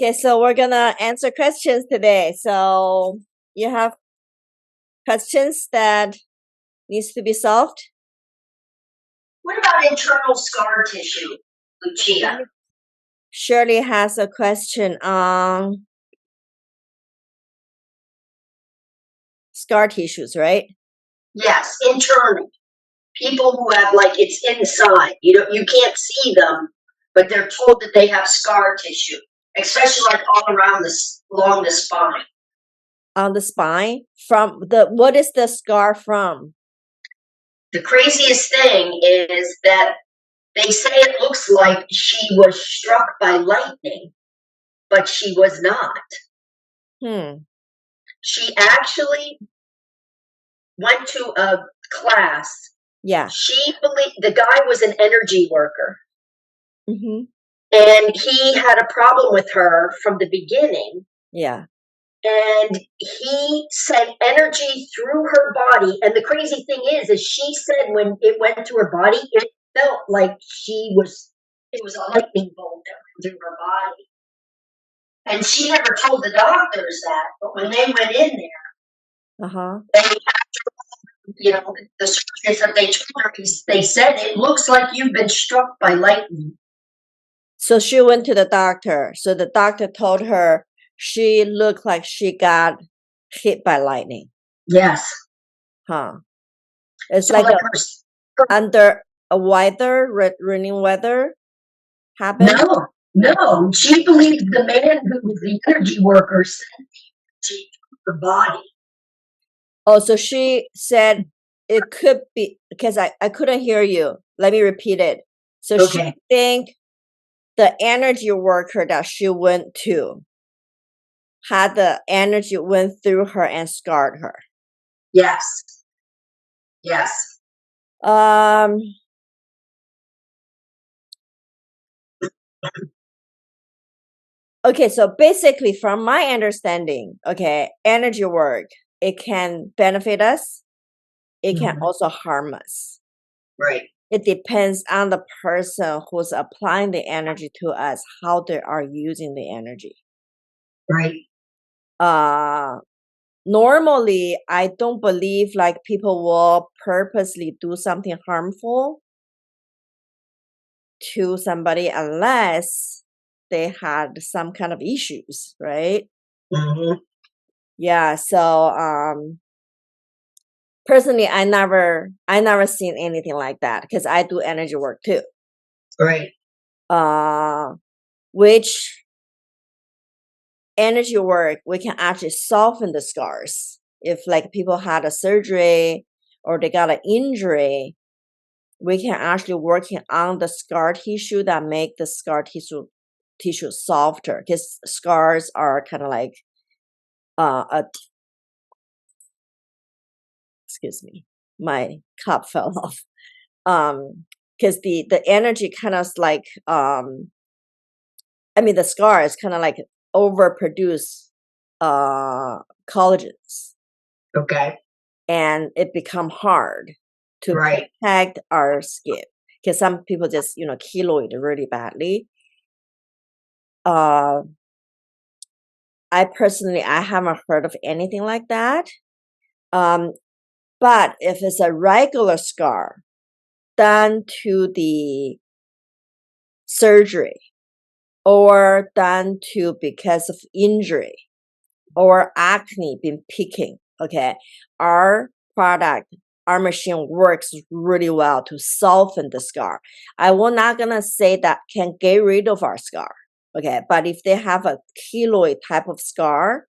Okay, so we're gonna answer questions today. So you have questions that needs to be solved? What about internal scar tissue, Lucia? Shirley has a question on scar tissues, right? Yes, internal. People who have, like, it's inside. You can't see them, but they're told that they have scar tissue, especially like all around along the spine. On the spine? What is the scar from? The craziest thing is that they say it looks like she was struck by lightning, but she was not. She actually went to a class. Yeah. She believed the guy was an energy worker. Mm-hmm. And he had a problem with her from the beginning. Yeah. And he sent energy through her body. And the crazy thing is she said when it went to her body, it felt like it was a lightning bolt that went through her body. And she never told the doctors that, but when they went in there, the surgeons that they told her, they said, it looks like you've been struck by lightning. So she went to the doctor. So the doctor told her she looked like she got hit by lightning. Yes. It's so like under a raining weather happened? No. She believed the man who was the energy worker sent energy to her body. Oh, so she said it could be, because I couldn't hear you. Let me repeat it. So she think the energy worker that she went to had the energy went through her and scarred her. Yes. Okay, so basically from my understanding, energy work, it can benefit us. It can also harm us. Right. It depends on the person who's applying the energy to us, how they are using the energy. Right. Normally, I don't believe like people will purposely do something harmful to somebody unless they had some kind of issues, right? Mm-hmm. Yeah. So, personally, I never seen anything like that because I do energy work too. Right. Which energy work, we can actually soften the scars. If like people had a surgery or they got an injury, we can actually working on the scar tissue that make the scar tissue softer, because scars are kind of like excuse me, my cup fell off. Because the energy kind of like the scar is kind of like overproduce collagens. Okay. And it become hard to protect our skin, because some people just keloid really badly. I personally, I haven't heard of anything like that. But if it's a regular scar done to the surgery or done to because of injury or acne been picking, our product, our machine works really well to soften the scar. I will not gonna say that can get rid of our scar, but if they have a keloid type of scar,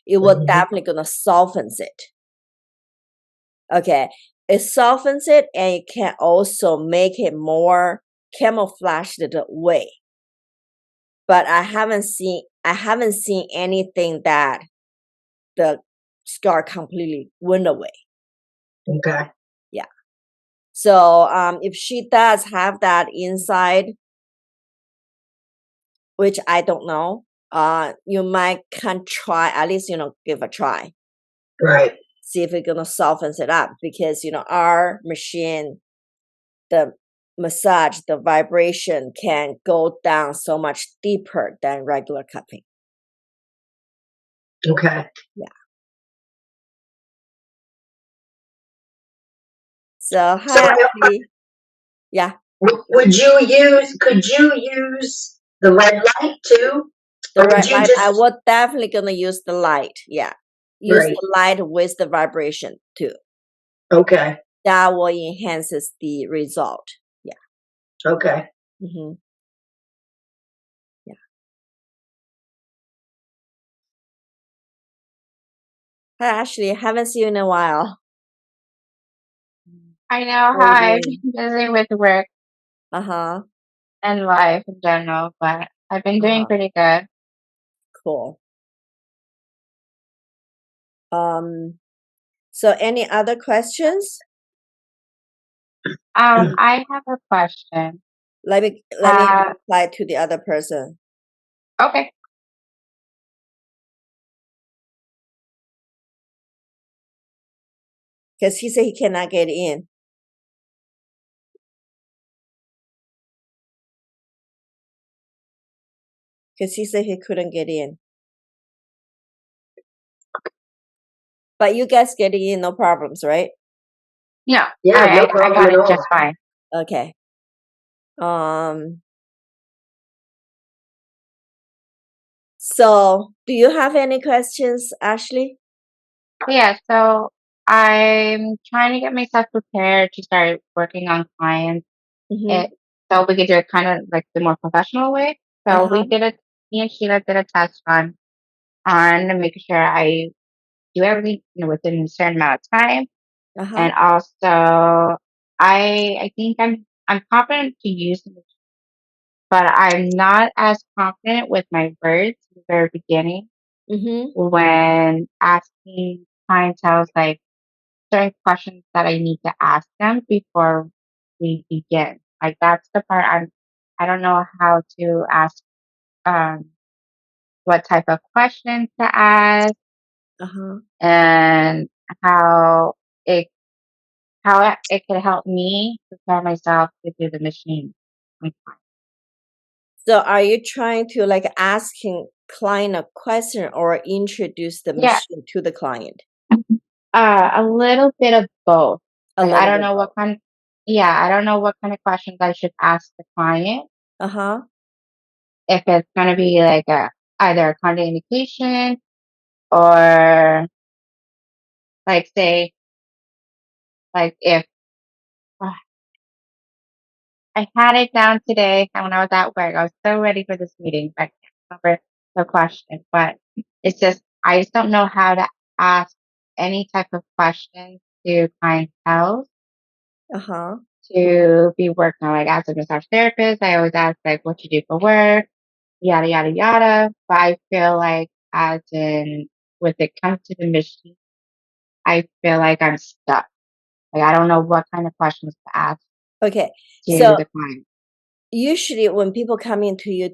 it will definitely gonna soften it. It softens it, and it can also make it more camouflaged away. But I haven't seen anything that the scar completely went away. Okay. Yeah. So if she does have that inside, which I don't know, you might can try, at least give a try. Right. See if it's gonna soften it up, because our machine, the massage, the vibration can go down so much deeper than regular cupping. Okay. Yeah. So hi, Ashley. Yeah. Could you use the red light too? The red light, I would definitely gonna use the light. Yeah. Use the light with the vibration too. Okay. That will enhances the result. Yeah. Okay. Mm-hmm. Yeah. Hi, Ashley. Haven't seen you in a while. I know. Hi. Busy with work and life in general, but I've been doing pretty good. Cool. So any other questions? I have a question. Let me reply to the other person. Okay. Because he said he cannot get in. Because he said he couldn't get in. But you guys get in, no problems, right? Yeah. Yeah, no problem I got at it all. just fine. Okay. So do you have any questions, Ashley? Yeah, so I'm trying to get myself prepared to start working on clients. So we could do it kind of like the more professional way. So me and Sheila did a test run on making sure I do everything, within a certain amount of time. And also I think I'm confident to use them, but I'm not as confident with my words in the very beginning when asking clientele like certain questions that I need to ask them before we begin. Like that's the part I don't know how to ask what type of questions to ask and how it could help me prepare myself to do the machine. So are you trying to like asking client a question or introduce the machine to the client? A little bit of both. Like, I don't know both. I don't know what kind of questions I should ask the client. If it's gonna be like either a contraindication or like say like if I had it down today and when I was at work, I was so ready for this meeting, but I can't remember the question. But it's just I just don't know how to ask any type of questions to clientele to be working on. Like as a massage therapist, I always ask like what you do for work, yada yada yada. But I feel like as in when it comes to the machine, I feel like I'm stuck. Like I don't know what kind of questions to ask. Okay. To the client. Usually when people come into you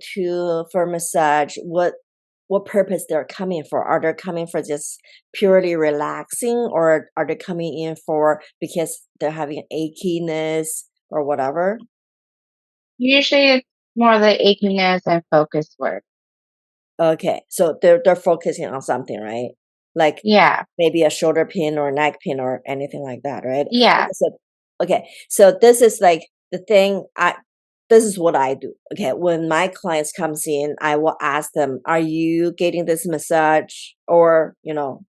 for massage, what purpose they're coming for? Are they coming for just purely relaxing, or are they coming in for because they're having achiness or whatever? Usually it's more the achiness and focus work. Okay. So they're focusing on something, right? Like maybe a shoulder pain or neck pain or anything like that, right? Yeah. Okay. So this is like the thing this is what I do. Okay. When my clients comes in, I will ask them, are you getting this massage or,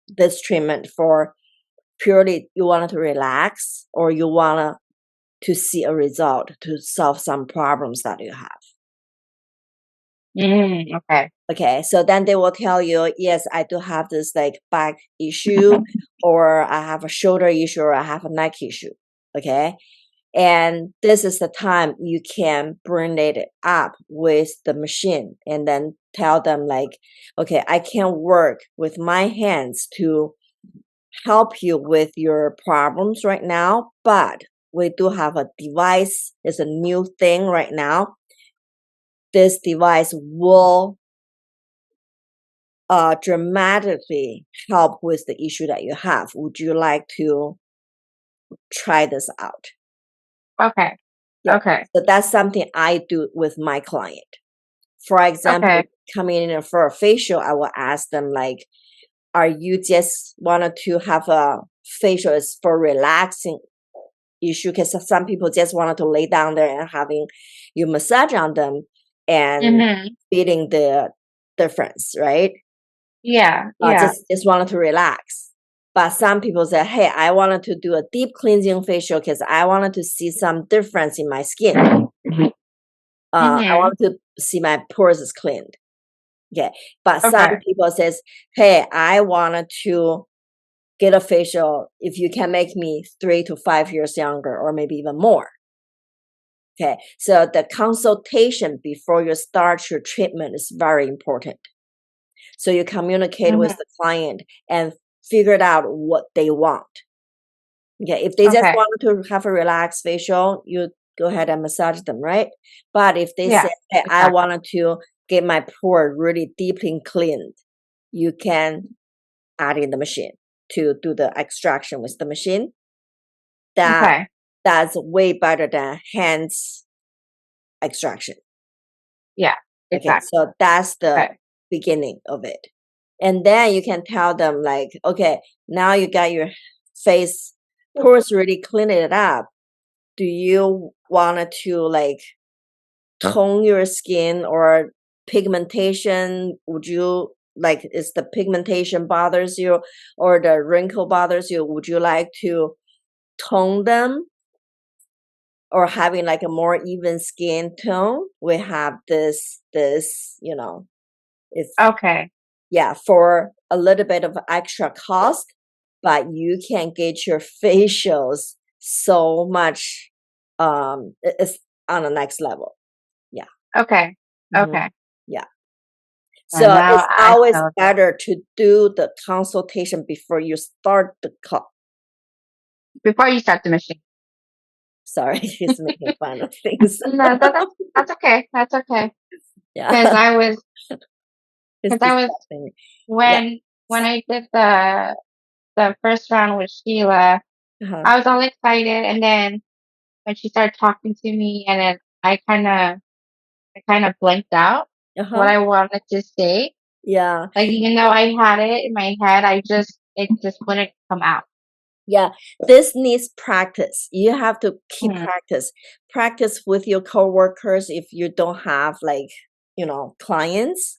this treatment for purely you want to relax or you want to see a result to solve some problems that you have? Okay. Okay. So then they will tell you, yes, I do have this like back issue or I have a shoulder issue or I have a neck issue. Okay. And this is the time you can bring it up with the machine and then tell them like, okay, I can work with my hands to help you with your problems right now, but we do have a device. It's a new thing right now. This device will dramatically help with the issue that you have. Would you like to try this out? Okay. Yeah. Okay. So that's something I do with my client. For example, coming in for a facial, I will ask them like, are you just wanted to have a facial is for relaxing issue? Because some people just wanted to lay down there and having you massage on them and feeling the difference, right? Yeah. Just wanted to relax. But some people say, hey, I wanted to do a deep cleansing facial because I wanted to see some difference in my skin. I want to see my pores is cleaned. Okay. But some people says, hey, I wanted to get a facial if you can make me 3 to 5 years younger or maybe even more. Okay. So the consultation before you start your treatment is very important. So you communicate with the client and figure out what they want. Okay. If they just want to have a relaxed facial, you go ahead and massage them, right? But if they say, hey, I wanted to get my pore really deeply cleaned, you can add in the machine to do the extraction with the machine. That's way better than hands extraction. Yeah, exactly. Okay, so that's the beginning of it. And then you can tell them like, okay, now you got your face pores really clean it up. Do you want to like tone your skin or pigmentation? Would you like, is the pigmentation bothers you or the wrinkle bothers you? Would you like to tone them or having like a more even skin tone? We have this, you know, it's for a little bit of extra cost, but you can get your facials so much it's on the next level. Yeah. Okay. Yeah. So now it's always better to do the consultation before you start the call. Before you start the machine. Sorry, he's making fun of things. No, that's okay. That's okay. Yeah. Because I was when I did the first round with Sheila, I was all excited, and then when she started talking to me, and then I kind of blanked out what I wanted to say. Yeah. Like, even though I had it in my head, it just wouldn't come out. Yeah, this needs practice. You have to keep practice with your coworkers if you don't have like, you know, clients.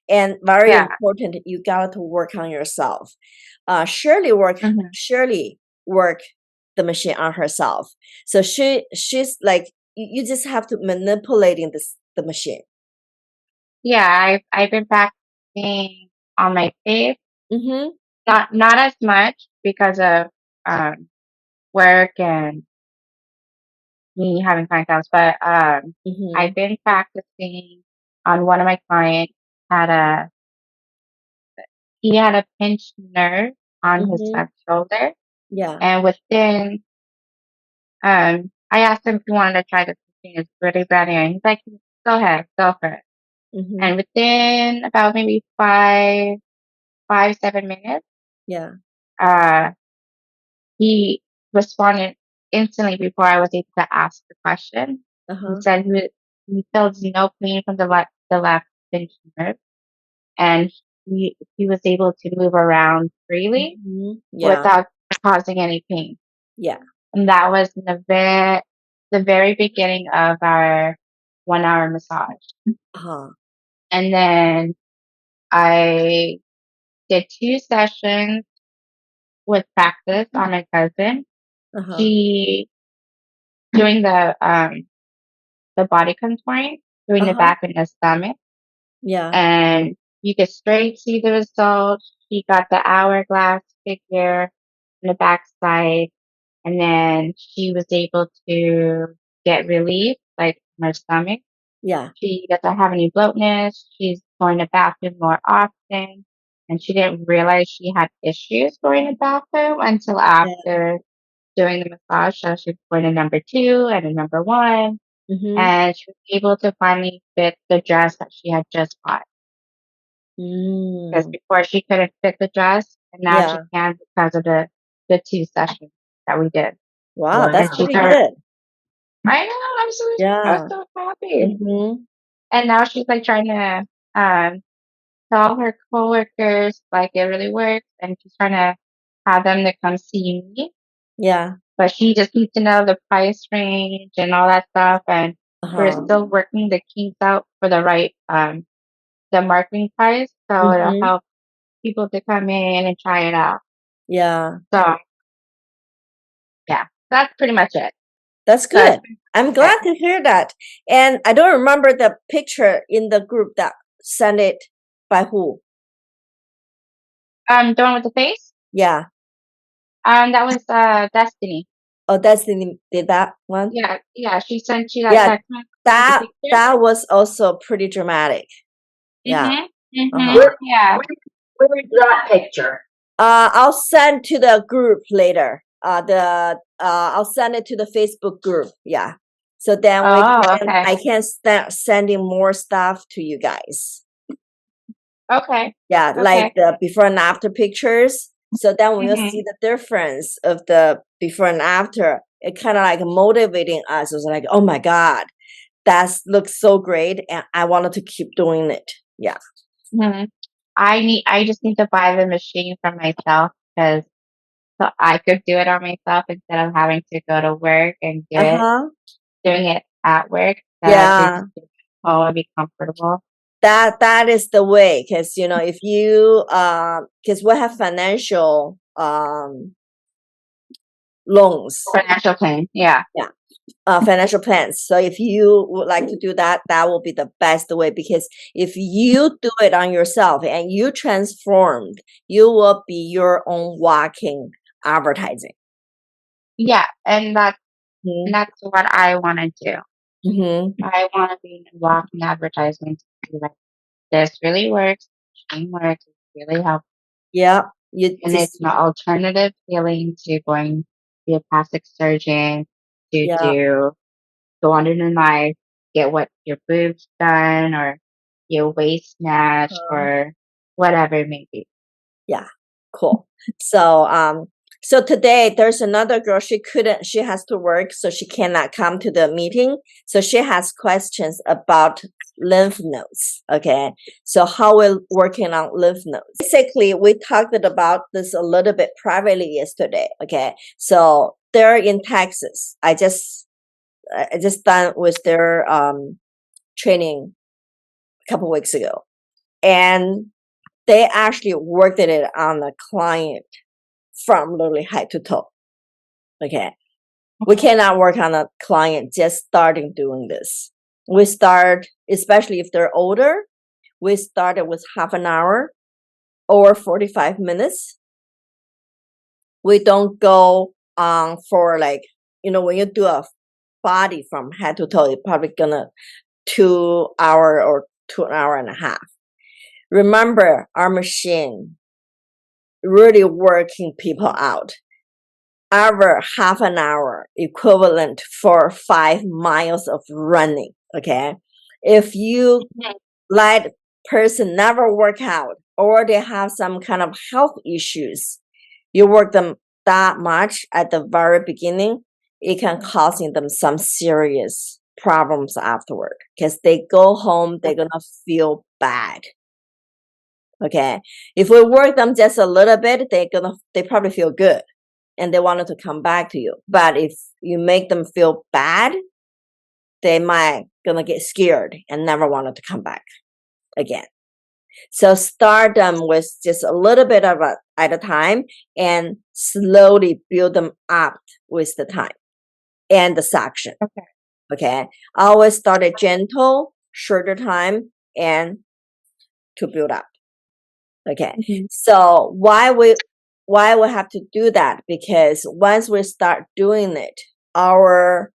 And very important, you got to work on yourself. Shirley work the machine on herself. So she's like, you just have to manipulating the machine. Yeah, I've been practicing on my face. Not as much because of work and me having clients, but I've been practicing on one of my clients he had a pinched nerve on his left shoulder. Yeah. And within I asked him if he wanted to try the machine. It's really bad, and he's like, go ahead, go for it. And within about maybe 7 minutes, he responded instantly before I was able to ask the question. He said he feels no pain from the left pinched nerve, and he was able to move around freely without causing any pain. Yeah. And that was in the very beginning of our 1-hour massage. And then I did 2 sessions with practice on my cousin. She doing the body contouring, doing the back and the stomach. Yeah. And you could straight see the results. She got the hourglass figure on the back side, and then she was able to get relief, like from her stomach. Yeah. She doesn't have any bloatness. She's going to the bathroom more often. And she didn't realize she had issues going to the bathroom until after doing the massage. So she was going to number 2 and a number 1. And she was able to finally fit the dress that she had just bought. Because before she couldn't fit the dress, and now she can because of the 2 sessions that we did. Wow, that's pretty good. I know. I was so happy. Mm-hmm. And now she's like trying to tell her coworkers like it really works, and she's trying to have them to come see me. Yeah. But she just needs to know the price range and all that stuff. And we're Uh-huh. still working the kinks out for the right the marketing price, so it'll Mm-hmm. help people to come in and try it out. Yeah. So yeah, that's pretty much it. That's So it's good. I'm glad to hear that. And I don't remember the picture in the group that sent it by who. the one with the face. Yeah. That was Destiny. Oh, Destiny did that one. Yeah. She sent you that Yeah, text message with the that picture. was also pretty dramatic. Yeah. Uh-huh. Yeah. Where is that picture? I'll send to the group later. I'll send it to the Facebook group. Yeah. So then Okay. I can start sending more stuff to you guys. Okay. Yeah, like the before and after pictures. So then when you see the difference of the before and after, it kind of like motivating us. It was like, oh my God, that looks so great. And I wanted to keep doing it. Yeah. I just need to buy the machine for myself because so I could do it on myself instead of having to go to work and doing it at work. Yeah. And be comfortable. That is the way, because if you because we have financial loans, Financial plan. Yeah. financial plans. So if you would like to do that, that will be the best way, because if you do it on yourself and you transformed, you will be your own walking advertising. Yeah, and that's what I want to do. I want to be in walking advertising to be like, this really works, machine works, it really helps. Yeah. And it's an alternative healing to going to a plastic surgeon to go under the knife, get what your boobs done or your waist snatched or whatever it may be. Yeah, cool. So today there's another girl, she has to work, so she cannot come to the meeting. So she has questions about lymph nodes. Okay. So how we're working on lymph nodes. Basically, we talked about this a little bit privately yesterday. Okay. So they're in Texas. I just done with their training a couple weeks ago. And they actually worked it on a client from literally head to toe. Okay. We cannot work on a client just starting doing this. We start, especially if they're older, we started with half an hour or 45 minutes. We don't go on for like, when you do a body from head to toe, it's probably gonna 2 hour or 2 hour and a half. Remember, our machine really working people out. Our half an hour equivalent for 5 miles of running. Okay. If you let person never work out or they have some kind of health issues, you work them that much at the very beginning, it can cause them some serious problems afterward, because they go home, they're gonna feel bad. Okay. If we work them just a little bit, they probably feel good and they wanted to come back to you. But if you make them feel bad, they might gonna get scared and never wanted to come back again. So start them with just a little bit of at a time and slowly build them up with the time and the section. Okay. Always start it gentle, shorter time, and to build up. Okay. So why we have to do that? Because once we start doing it, our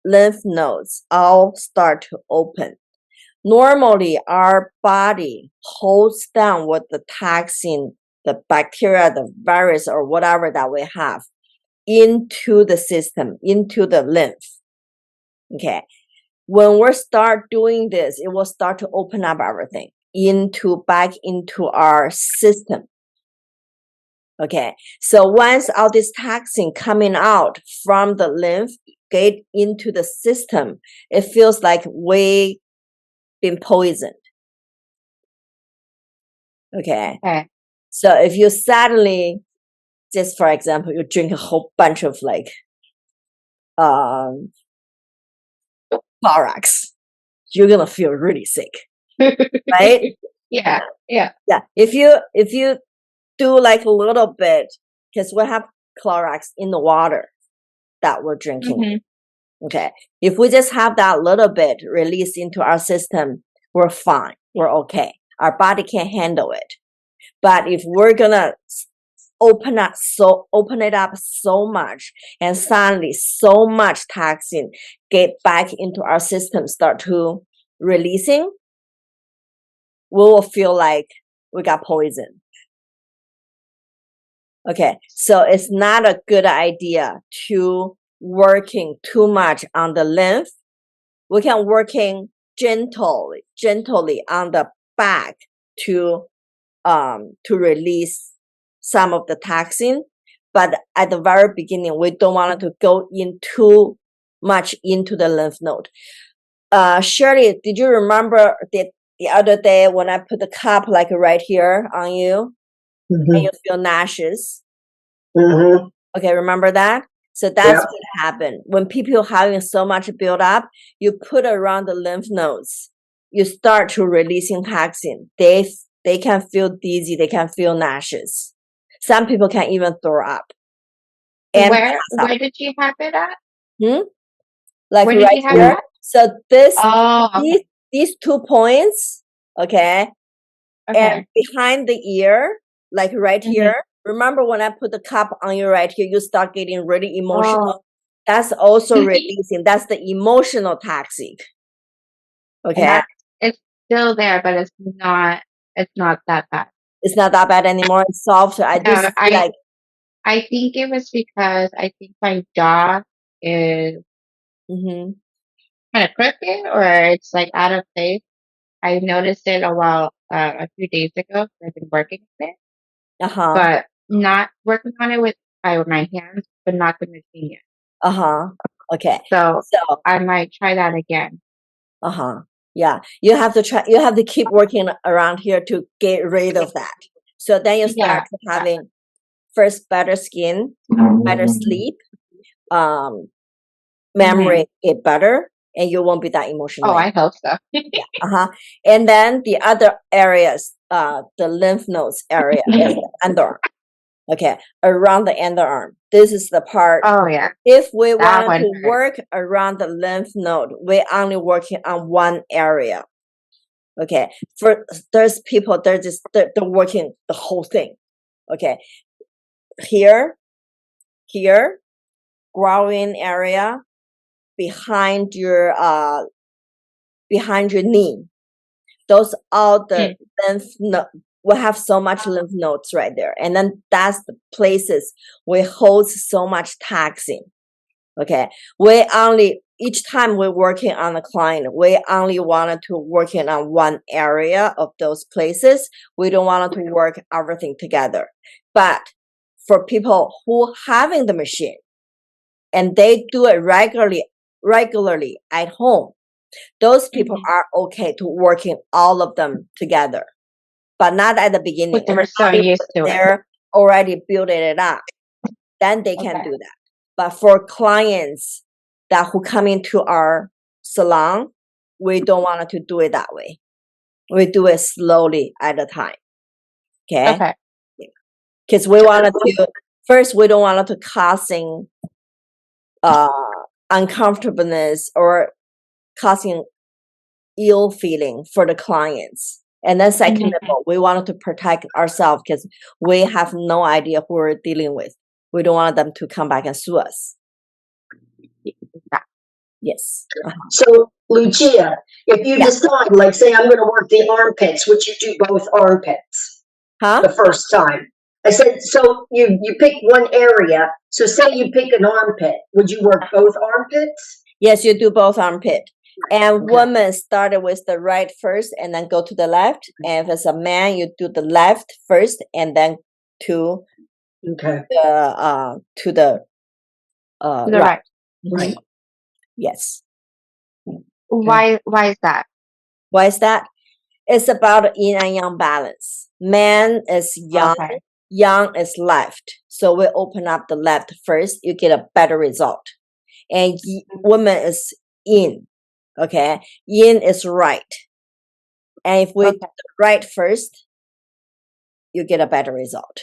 lymph nodes all start to open. Normally, our body holds down what the toxin, the bacteria, the virus, or whatever that we have into the system, into the lymph. Okay. When we start doing this, it will start to open up everything back into our system. Okay. So once all this toxin coming out from the lymph, get into the system, it feels like we been poisoned. Okay. So if you suddenly, just for example, you drink a whole bunch of like Clorox, you're gonna feel really sick, right? Yeah. If you do like a little bit, because we have Clorox in the water that we're drinking. Okay. If we just have that little bit released into our system, we're fine. We're okay. Our body can handle it. But if we're gonna open it up so much, and suddenly so much toxin get back into our system, start to releasing, we will feel like we got poisoned. Okay, so it's not a good idea to working too much on the lymph. We can working gently on the back to release some of the toxin, but at the very beginning, we don't want it to go in too much into the lymph node. Shirley, did you remember the other day when I put the cup like right here on you, and you feel nauseous? Okay, remember that? So that's what happened. When people having so much build up, you put around the lymph nodes, you start to releasing toxin. They can feel dizzy, they can feel nauseous. Some people can even throw up. And where did you have it at? Like where did right you have here. it at? So this okay. these 2 points, okay, and behind the ear, like right here. Remember when I put the cup on you right here, you start getting really emotional. That's also releasing. That's the emotional toxic. Okay. It's still there, but it's not that bad. It's not that bad anymore. It's softer. I think it was because I think my jaw is kind of crooked, or it's like out of place. I noticed it a few days ago. I've been working with it, but not working on it with my hands, but not the machine yet. Okay. So I might try that again. Yeah. You have to try. You have to keep working around here to get rid of that. So then you start having first better skin, better sleep, memory get better, and you won't be that emotional. I hope so. And then the other areas, the lymph nodes area is the underarm. Okay, around the underarm. This is the part. If we wanted to work around the lymph node, we're only working on one area. Okay, there's people they're working the whole thing. Okay, here, growing area, behind your knee. Those are the lymph node. We have so much lymph nodes right there, and then that's the places we hold so much toxin. Okay, each time we're working on a client, we only wanted to working on one area of those places. We don't want to work everything together. But for people who having the machine and they do it regularly at home, those people are okay to working all of them together, but not at the beginning. They were so used to it. They're already building it up. Then they can do that. But for clients who come into our salon, we don't want to do it that way. We do it slowly at a time. Okay. Because we wanted to first, we don't want it to causing uncomfortableness or causing ill feeling for the clients. And then second of all, we wanted to protect ourselves because we have no idea who we're dealing with. We don't want them to come back and sue us. Yes. So, Lucia, if you decide, like, say, I'm going to work the armpits, would you do both armpits the first time? I said, so you pick one area. So say you pick an armpit. Would you work both armpits? Yes, you do both armpit. And women started with the right first and then go to the left. And if it's a man, you do the left first and then to the right. Right. Yes. Why is that? Why is that? It's about yin and yang balance. Man is yang, Okay. yang is left. So we open up the left first, you get a better result. And woman is yin. Okay. Yin is right. And if we do the right first, you get a better result.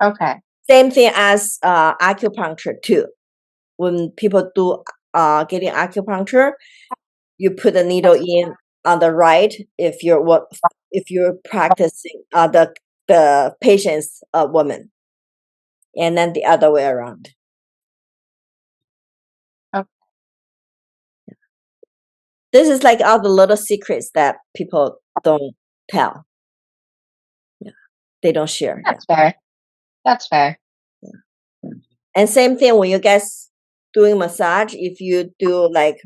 Okay. Same thing as acupuncture too. When people do getting acupuncture, you put the needle in on the right if you're practicing the patient's a woman, and then the other way around. Okay. This is like all the little secrets that people don't tell. Yeah, they don't share. That's fair. That's fair. Yeah. And same thing when you guys doing massage, if you do like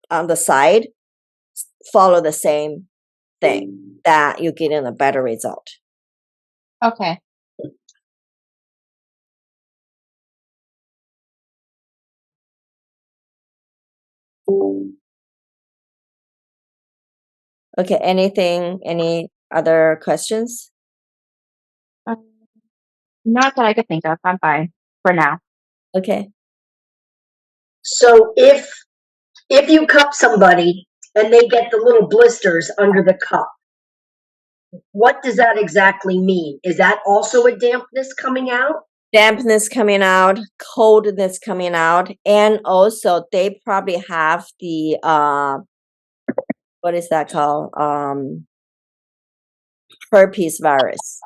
on the side, follow the same thing that you're getting a better result. Okay. Okay, any other questions? Not that I could think of. I'm fine for now. Okay. So if you cup somebody and they get the little blisters under the cup, what does that exactly mean? Is that also a dampness coming out? Dampness coming out, coldness coming out, and also they probably have the what is that called? Herpes virus.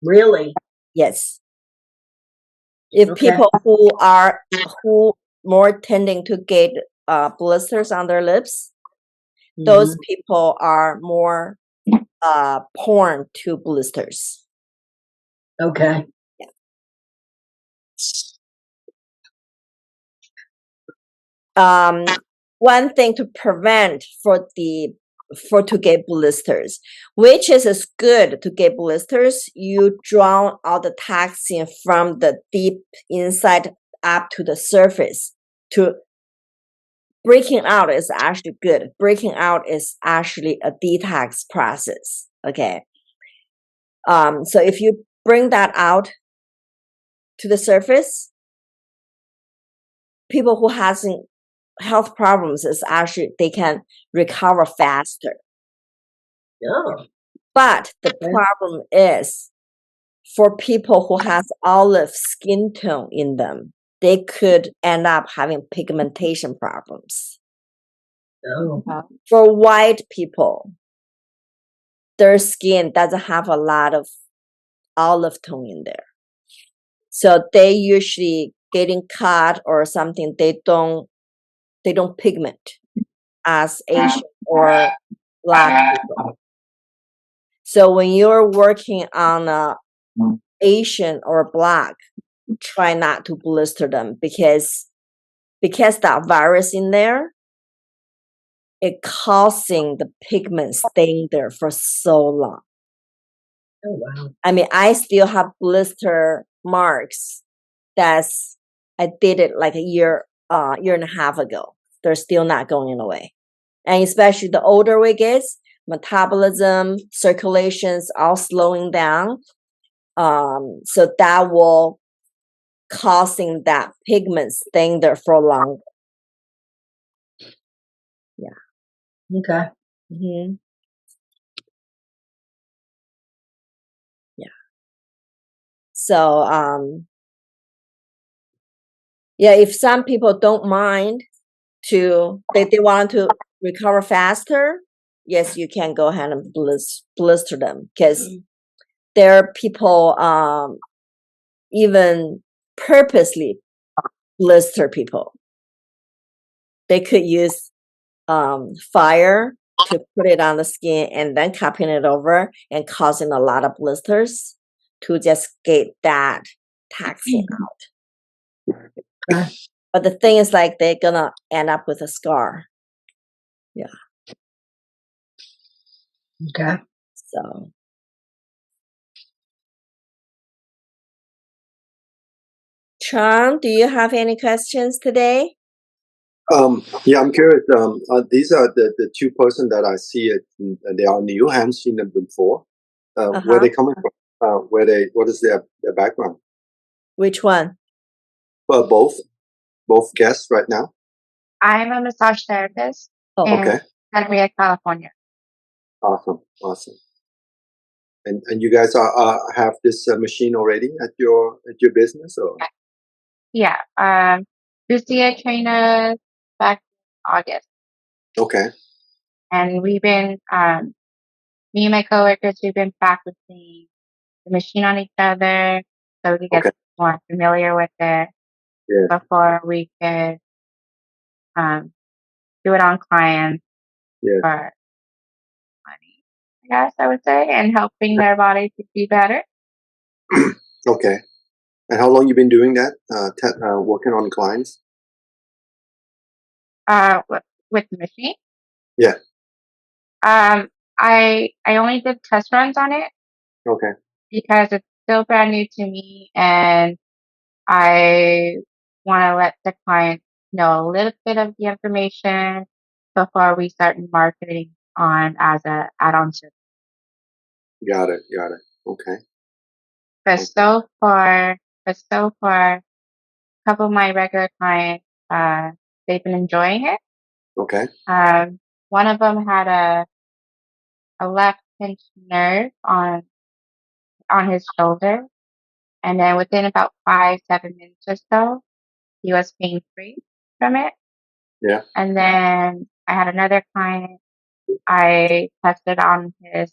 Really? Yes. If Okay. people who more tending to get blisters on their lips, those people are more prone to blisters. Okay. One thing to prevent to get blisters, which is good to get blisters, you draw all the toxin from the deep inside up to the surface. To breaking out is actually good. Breaking out is actually a detox process. Okay. So if you bring that out to the surface, people who hasn't health problems is actually they can recover faster. Oh. But the problem is for people who has olive skin tone in them, they could end up having pigmentation problems. Oh. For white people, their skin doesn't have a lot of olive tone in there. So they usually getting cut or something, they don't pigment as Asian or Black people. So when you're working on a Asian or Black, try not to blister them because that virus in there, it causing the pigment staying there for so long. Oh wow. I mean, I still have blister marks I did it like a year and a half ago. They're still not going away. And especially the older we get, metabolism, circulations all slowing down. So that will causing that pigment staying there for longer. Yeah. Okay. Mm-hmm. Yeah. So yeah, if some people don't mind they want to recover faster, yes, you can go ahead and blister them because there are people even purposely blister people. They could use fire to put it on the skin and then cupping it over and causing a lot of blisters to just get that toxin out. Okay. But the thing is, like, they're gonna end up with a scar. Yeah. Okay. So. Charm, do you have any questions today? Yeah, I'm curious. These are the two person that I see. They are new. I haven't seen them before. Where they coming from? What is their background? Which one? Both guests right now. I'm a massage therapist Oh, in Okay, Santa Maria, California. awesome. And you guys have this machine already at your business, or Yeah. Lucia trained us back in August. okay, And we've been, me and my coworkers, we've been practicing the machine on each other so we can get okay, more familiar with it yeah, before we could do it on clients yeah. for money, I guess I would say, and helping their bodies to be better. Okay. And how long you been doing that? Working on clients? With the machine. Yeah. I only did test runs on it Okay. because it's still brand new to me, and I want to let the client know a little bit of the information before we start marketing on as a add-on service. Got it. Okay. But so far, a couple of my regular clients, they've been enjoying it. Okay. One of them had a left pinched nerve on his shoulder, and then within about 5-7 minutes or so, he was pain free from it. Yeah. And then I had another client. I tested on his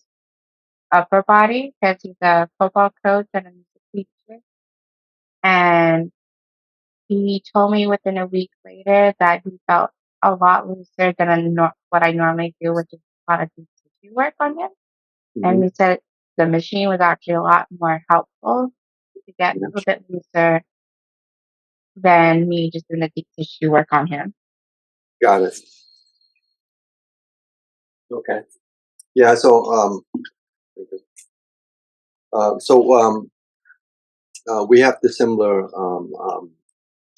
upper body because he's a football coach and a music teacher, and he told me within a week later that he felt a lot looser than what I normally do, which is a lot of deep tissue work on him. And Mhm. he said the machine was actually a lot more helpful to get a Yeah. little bit looser than me just doing the deep tissue work on him. Got it. Okay. Yeah. So we have the similar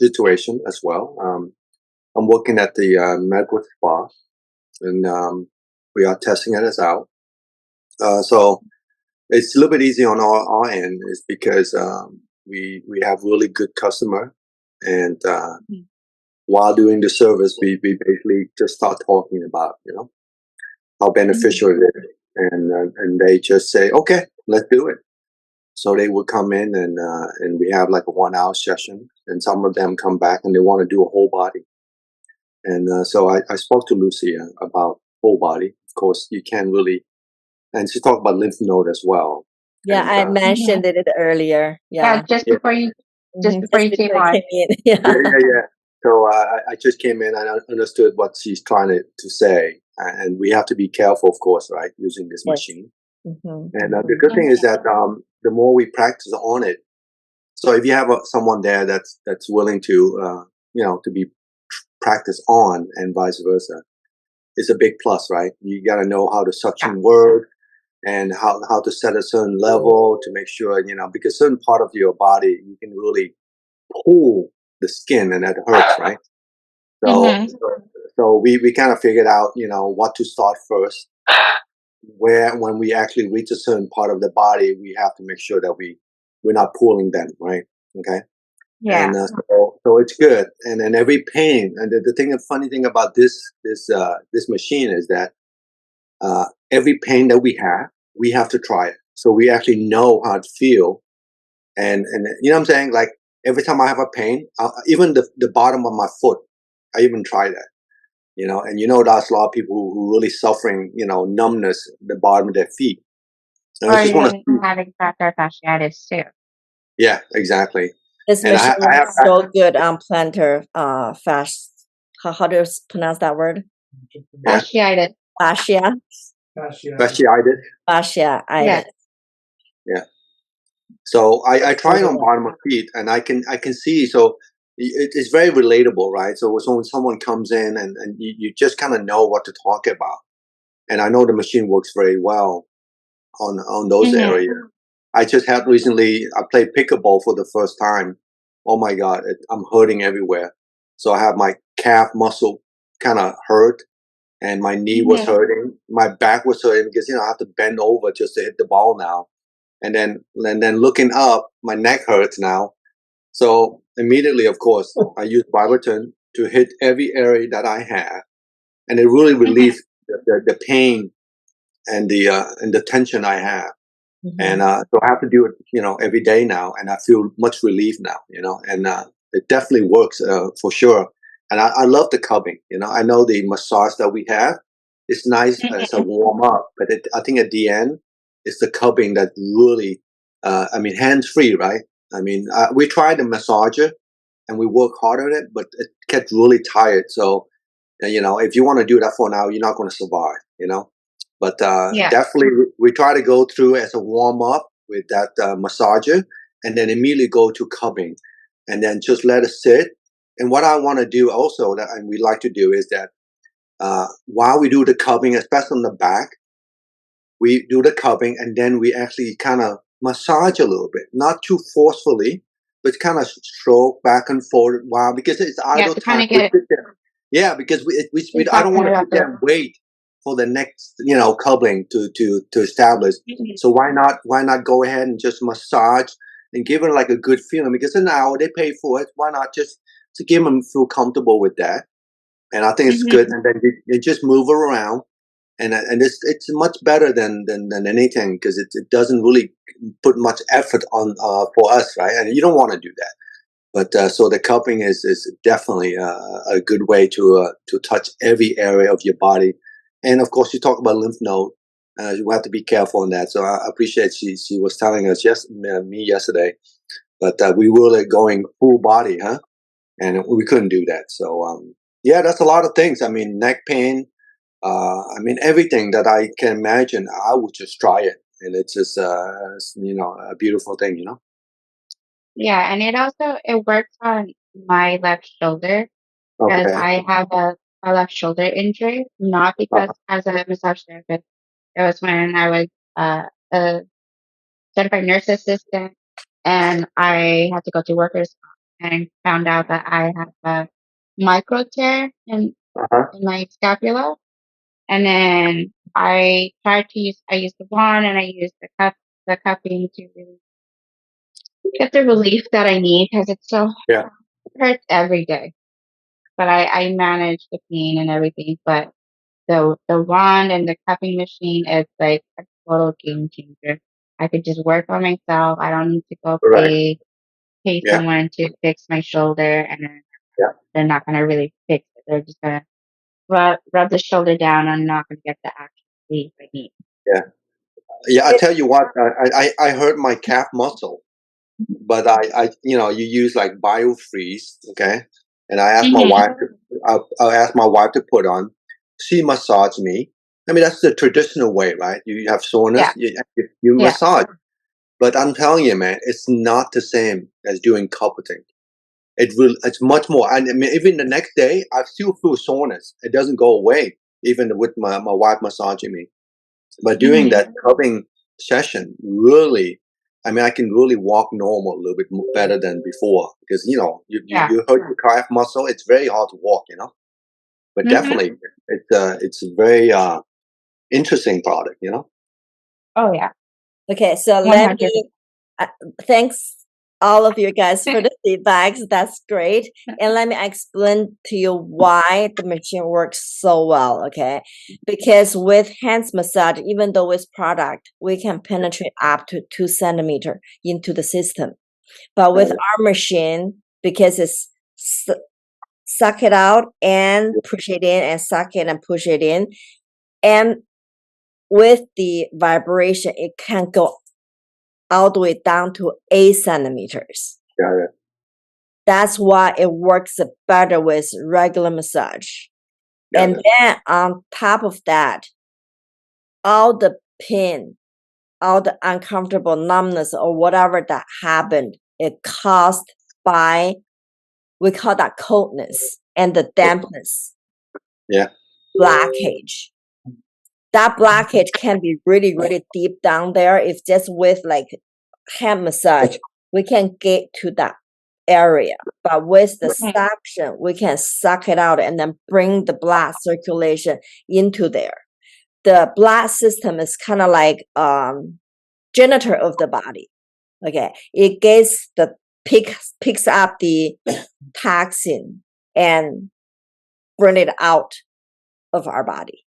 situation as well. I'm working at the medical spa, and we are testing it out. So it's a little bit easy on our end, is because we have really good customer, and while doing the service, we basically just start talking about how beneficial it is, and they just say, okay, let's do it. So they would come in, and we have like a 1 hour session, and some of them come back and they want to do a whole body. And so I spoke to Lucia about whole body. Of course, you can't really, and she talked about lymph node as well. Yeah, And, I mentioned it earlier. Yeah. Just Yeah. before you Just came before I on. came in. Yeah. yeah. So I just came in and I understood what she's trying to say, and we have to be careful, of course, right, using this Yes. machine. Mhm. And the good thing is that the more we practice on it, so if you have someone there that's willing to to be practiced on, and vice versa, it's a big plus, right? You got to know how the suction work, and how to set a certain level to make sure, because certain part of your body you can really pull the skin, and that hurts, right? So so we kind of figured out what to start first, where when we actually reach a certain part of the body, we have to make sure that we're not pulling them, right? Okay. Yeah. And so it's good. And then every pain, and the funny thing about this machine is that every pain that we have to try it, so we actually know how it feel. And you know what I'm saying? Like every time I have a pain, even the bottom of my foot, I even try that. And there's a lot of people who really suffering, numbness at the bottom of their feet. And Or I just want to, even having plantar fasciitis too. yeah, exactly. This And machine I have is so good on plantar how do you pronounce that word? Fasciitis. Fascia. fasciitis. Fascia. Yes. Yeah. So I try it on Really bottom of feet, and I can see. So it's very relatable, right? So when someone comes in, and you just kind of know what to talk about, and I know the machine works very well on those areas. I just had recently, I played pickleball for the first time. Oh my God, I'm hurting everywhere. So I have my calf muscle kind of hurt, and my knee was hurting. My back was hurting because I have to bend over just to hit the ball now. And then looking up, my neck hurts now. So immediately, of course, I use Biboting to hit every area that I have, and it really relieves the pain and the tension I have. And so I have to do it, every day now, and I feel much relief now, and it definitely works for sure. And I love the cupping. I know the massage that we have is nice as a warm up, but I think at the end, it's the cupping that really, hands free, right? We tried the massager and we work hard on it, but it gets really tired. So, if you want to do that for an hour, you're not going to survive, But definitely, we try to go through as a warm up with that massager, and then immediately go to cupping, and then just let it sit. And what I want to do also, and we like to do, is that while we do the cupping, especially on the back, we do the cupping, and then we actually kind of massage a little bit, not too forcefully, but kind of stroke back and forth. Wow, because it's idle time. Yeah, because I don't want to put them weight for the next, coupling to establish. So why not go ahead and just massage and give it like a good feeling? Because an hour they pay for it. Why not just to give them feel comfortable with that? And I think it's good. And then you just move around, and it's much better than anything, because it doesn't really put much effort on for us, right? And you don't want to do that. But so the cupping is definitely a good way to touch every area of your body. And of course, you talk about lymph node. You have to be careful on that. So I appreciate she was telling us me yesterday, but we were going full body, huh? And we couldn't do that. So that's a lot of things. Neck pain. Everything that I can imagine, I would just try it, and it's just a beautiful thing, Yeah, and it works on my left shoulder, because Okay. I have a left shoulder injury, not because as a massage therapist. It was when I was a certified nurse assistant, and I had to go to workers comp and found out that I have a micro tear in my scapula. And then I used the wand, and I used the cupping to really get the relief that I need, because it hurts every day. But I manage the pain and everything. But the wand and the cupping machine is like a total game changer. I could just work on myself. I don't need to go pay someone to fix my shoulder, and then they're not gonna really fix it. They're just gonna rub the shoulder down. I'm not gonna get the actual relief I need. Yeah. I tell you what, I hurt my calf muscle, but you use like biofreeze, okay? And I asked my wife I asked my wife to put on. She massaged me. That's the traditional way, right? You have soreness, you massage. But I'm telling you, man, it's not the same as doing cupping. It's much more. Even the next day, I still feel soreness. It doesn't go away, even with my wife massaging me. But doing that cupping session, really, I can really walk normal a little bit better than before, because you hurt your calf muscle. It's very hard to walk, But definitely, it's a very interesting product, Oh yeah. Okay, so 100%. thanks all of you guys for the feedbacks. That's great. And let me explain to you why the machine works so well, okay? Because with hands massage, even though it's product, we can penetrate up to 2 centimeters into the system. But with our machine, because it's suck it out and push it in, and suck it and push it in, and with the vibration, it can go all the way down to 8 centimeters. Got it. That's why it works better with regular massage. And then on top of that, all the pain, all the uncomfortable numbness or whatever that happened, it caused by, we call that coldness and the dampness. Blockage. That blockage can be really, really deep down there. If just with like hand massage, we can get to that area, but with the Mhm. suction, we can suck it out and then bring the blood circulation into there. The blood system is kind of like janitor of the body. Okay, it gets the picks up the toxin and burn it out of our body.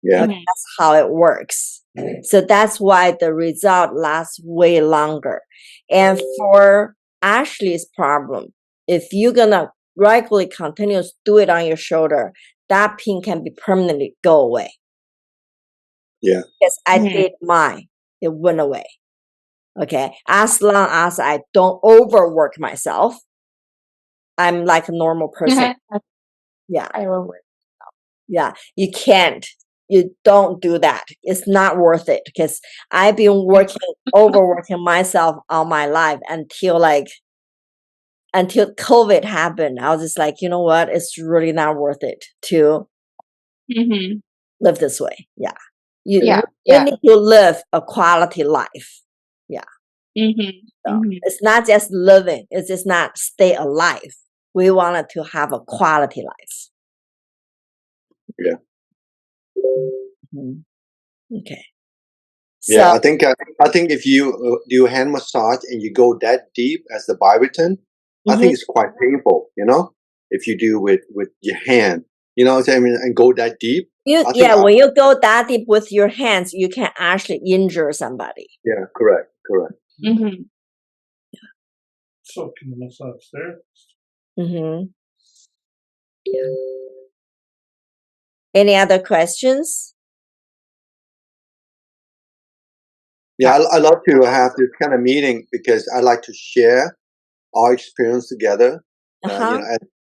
Yeah. Okay, that's how it works. So that's why the result lasts way longer. And for Ashley's problem, if you're gonna regularly continue to do it on your shoulder, that pain can be permanently go away. Yeah. Because I Mhm. did mine, it went away. Okay, as long as I don't overwork myself, I'm like a normal person. Yeah. I will work. Yeah, you don't do that. It's not worth it because I've been overworking myself all my life until COVID happened. I was just like, you know what? It's really not worth it to Mhm. live this way. Yeah. You Yeah, really yeah. need to live a quality life. Mhm. So Mhm. it's not just living, it's just not stay alive. We wanted to have a quality life. Yeah. Mhm. Okay. Yeah, So I think if you do hand massage and you go that deep as the Biboting, I Mhm. think it's quite painful. If you do with your hand, what I mean, and go that deep. I think when you go that deep with your hands, you can actually injure somebody. yeah, correct. Mhm. So can the massage therapist. Mm-hmm. Any other questions? Yeah, I love to have this kind of meeting because I like to share our experience together. Uh-huh.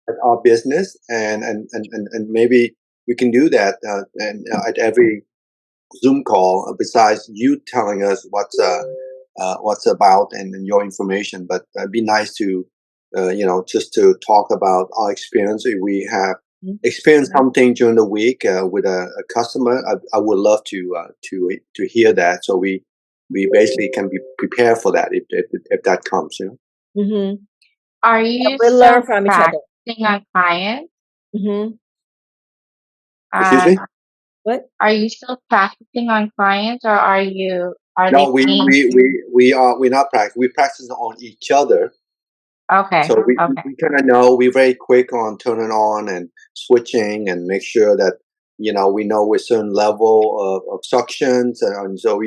At our business, and maybe we can do that at every Zoom call. Besides you telling us what's about and your information, but it'd be nice to just to talk about our experience. If we have experienced something during the week with a customer, I would love to hear that, so we basically can be prepared for that if that comes. Mm-hmm. Are you We still learn from each other. practicing on clients? Mm-hmm. Excuse me. What? Are you still practicing on clients, or are No, they paying? we're not practicing. We practice on each other. Okay. So we Okay. kind of know, we're very quick on turning on and switching and make sure that, we know a certain level of suctions. And so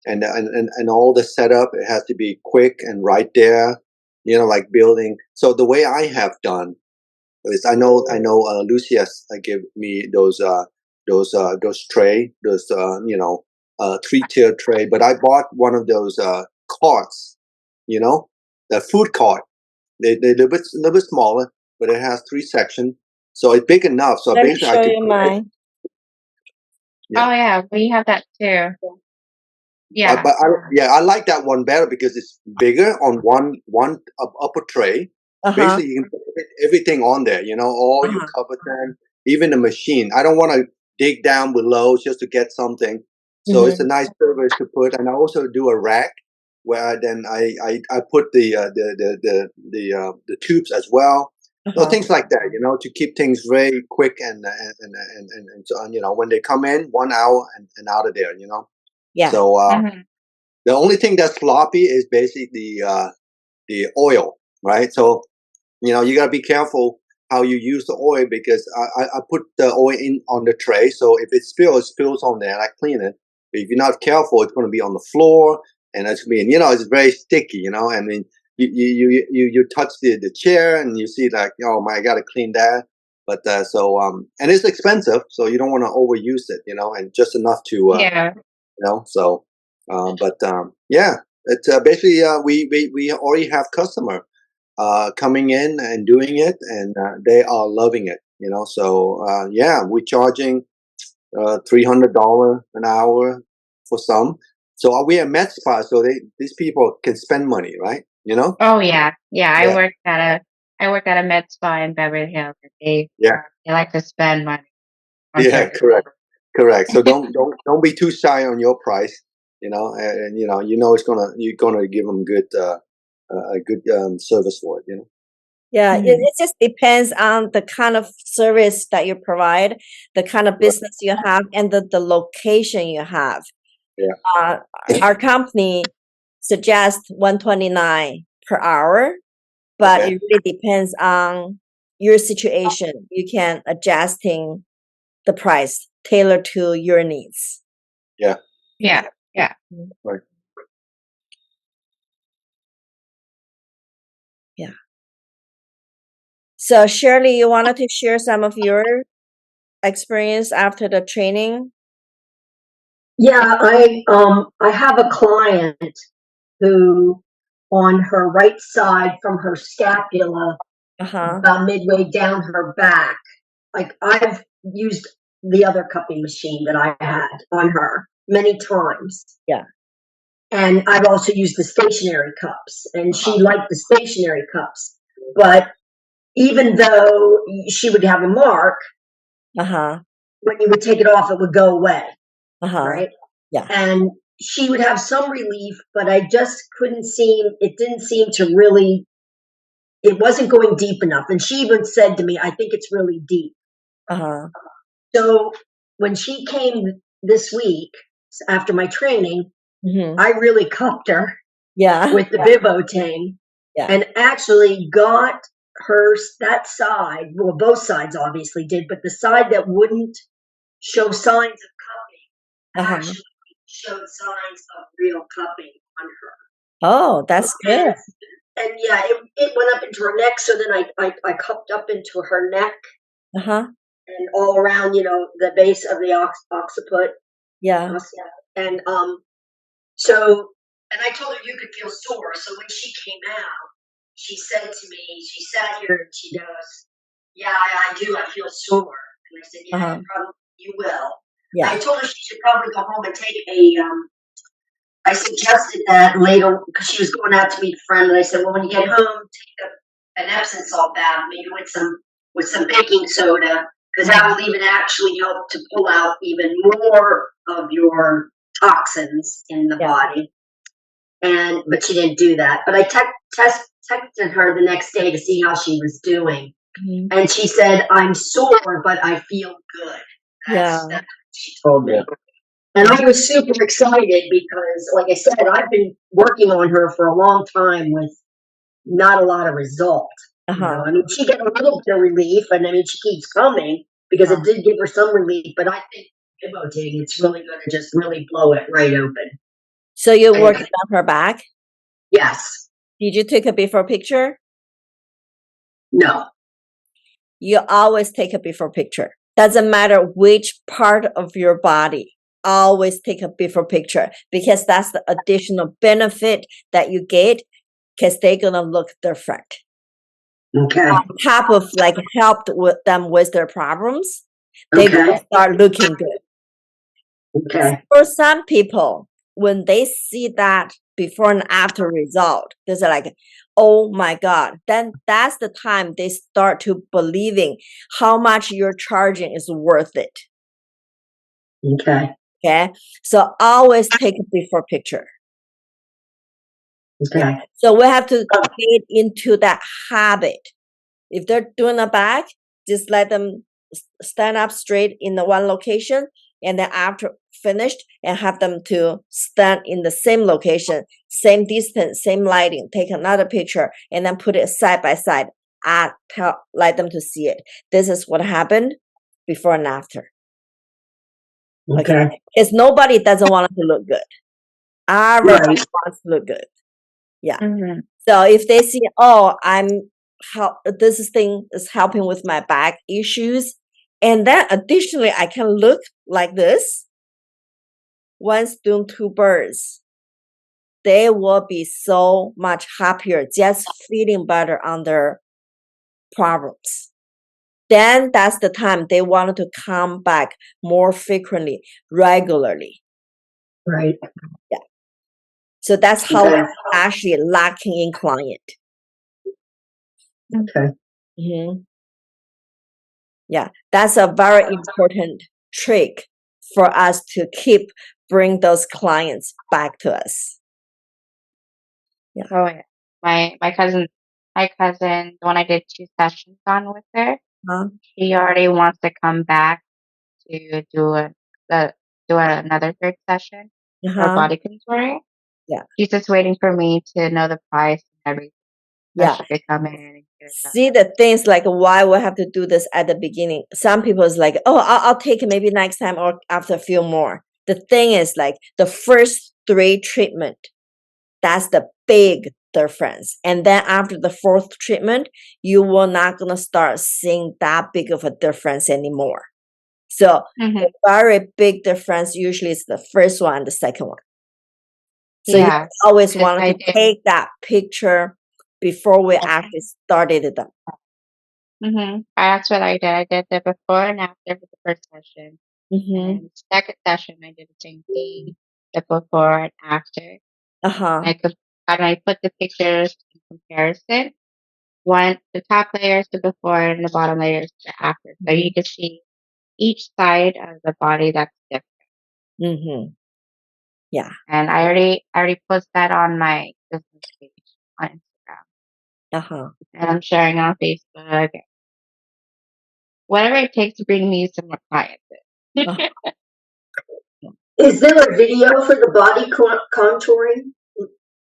and all the setup, it has to be quick and right there, like building. So the way I have done is I know Lucia gave me those tray, those, 3-tier tray, but I bought one of those carts, the food cart. They're a little bit smaller, but it has 3 sections, so it's big enough. So Let me basically, I show could you put it. mine. Yeah. Oh yeah, we have that too. Yeah. But I like that one better because it's bigger on one upper tray. Uh-huh. Basically, you can put everything on there. All your cupboards and even the machine. I don't want to dig down below just to get something. So it's a nice service to put, and I also do a rack where then I put the tubes as well. So Uh-huh. things like that, to keep things very quick and so on. When they come in, 1 hour and out of there. Yeah. So Mhm. the only thing that's sloppy is basically the oil, right? So you gotta be careful how you use the oil, because I put the oil in on the tray, so if it spills on there, and I clean it. But if you're not careful, it's going to be on the floor, and it's being, it's very sticky. I mean, you touch the chair, and you see like, oh my, I gotta clean that. But and it's expensive, so you don't want to overuse it, and just enough to Yeah. so yeah, it's basically we already have customer coming in and doing it, and they are loving it, so yeah, we're charging $300 an hour for some. So we are med spa, so these people can spend money, right? Oh yeah. Yeah. Yeah. I work at a med spa in Beverly Hills, and Yeah. they like to spend money on Yeah, service. correct. So don't be too shy on your price, and it's you're gonna give them good a good service for it, you know. Yeah, it just depends on the kind of service that you provide, the kind of business you have, and the location you have. Yeah. Our company suggests $129 per hour, but Okay. it really depends on your situation. You can adjusting the price tailored to your needs. Yeah. Right. Yeah. So Shirley, you wanted to share some of your experience after the training? Yeah, I have a client who on her right side from her scapula, about midway down her back, like I've used the other cupping machine that I had on her many times. Yeah. And I've also used the stationary cups, and she liked the stationary cups. But even though she would have a mark, when you would take it off, it would go away. Right? Yeah. And she would have some relief, but I just it didn't seem to really, it wasn't going deep enough. And she even said to me, I think it's really deep. So when she came this week after my training, I really cupped her with the Biboting and actually got her that side, well, both sides obviously did, but the side that wouldn't show signs of cupping actually showed signs of real cupping on her. Oh, that's good. And yeah, it went up into her neck, so then I cupped up into her neck and all around, the base of the occiput. Yeah. And so, and I told her you could feel sore. So when she came out, she said to me, she sat here and she goes, yeah, I do. I feel sore. And I said, yeah, you will. Yeah. I told her she should probably go home and take I suggested that later because she was going out to meet a friend. And I said, well, when you get home, take an Epsom salt bath, maybe with some baking soda, because that will even actually help to pull out even more of your toxins in the body. But she didn't do that. But I texted her the next day to see how she was doing. And she said, I'm sore, but I feel good. That's what she told me. And I was super excited because, like I said, I've been working on her for a long time with not a lot of result. I mean, she got a little bit of relief, and I mean, she keeps coming because it did give her some relief. But I think Biboting, it's really going to just really blow it right open. So you're working on her back? Yes. Did you take a before picture? No. You always take a before picture. Doesn't matter which part of your body. Always take a before picture because that's the additional benefit that you get because they're gonna look different. Okay. On top of like helped with them with their problems, they're gonna start looking good. Okay. For some people, when they see that before and after result, they're like, oh my God. Then that's the time they start to believing how much you're charging is worth it. Okay. Okay. So always take a before picture. Okay. So we have to get into that habit. If they're doing a back, just let them stand up straight in the one location. And then after finished and have them to stand in the same location, same distance, same lighting, take another picture and then put it side by side. Let them to see it. This is what happened before and after. Okay. Because nobody doesn't want it to look good. Everybody wants to look good. Yeah. So if they see, this thing is helping with my back issues, and then additionally, I can look like this. Once doing two birds, they will be so much happier, just feeling better on their problems. Then that's the time they want to come back more frequently, regularly. Right. Yeah. So that's how we're actually locking in client. Okay. Yeah, that's a very important trick for us to bring those clients back to us. Yeah. Oh, yeah. my cousin, the one I did 2 sessions on with her, she already wants to come back to do another 3rd session for body contouring. Yeah. She's just waiting for me to know the price and everything. So Yeah. she could come in and get it done. See, the things like why we have to do this at the beginning. Some people is like, oh, I'll take it maybe next time or after a few more. The thing is like the first 3 treatment, that's the big difference. And then after the 4th treatment, you will not gonna start seeing that big of a difference anymore. So the very big difference usually is the first one and the second one. So you always want to take that picture before we actually started it. That's what I did. I did the before and after for the first session. And the second session, I did the same thing, the before and after. I put the pictures in comparison. The top layer is the before and the bottom layer is the after. So you can see each side of the body that's different. Yeah. And I already posted that on my business page on Instagram. And I'm sharing on Facebook. Whatever it takes to bring me some more clients. Is there a video for the body contouring?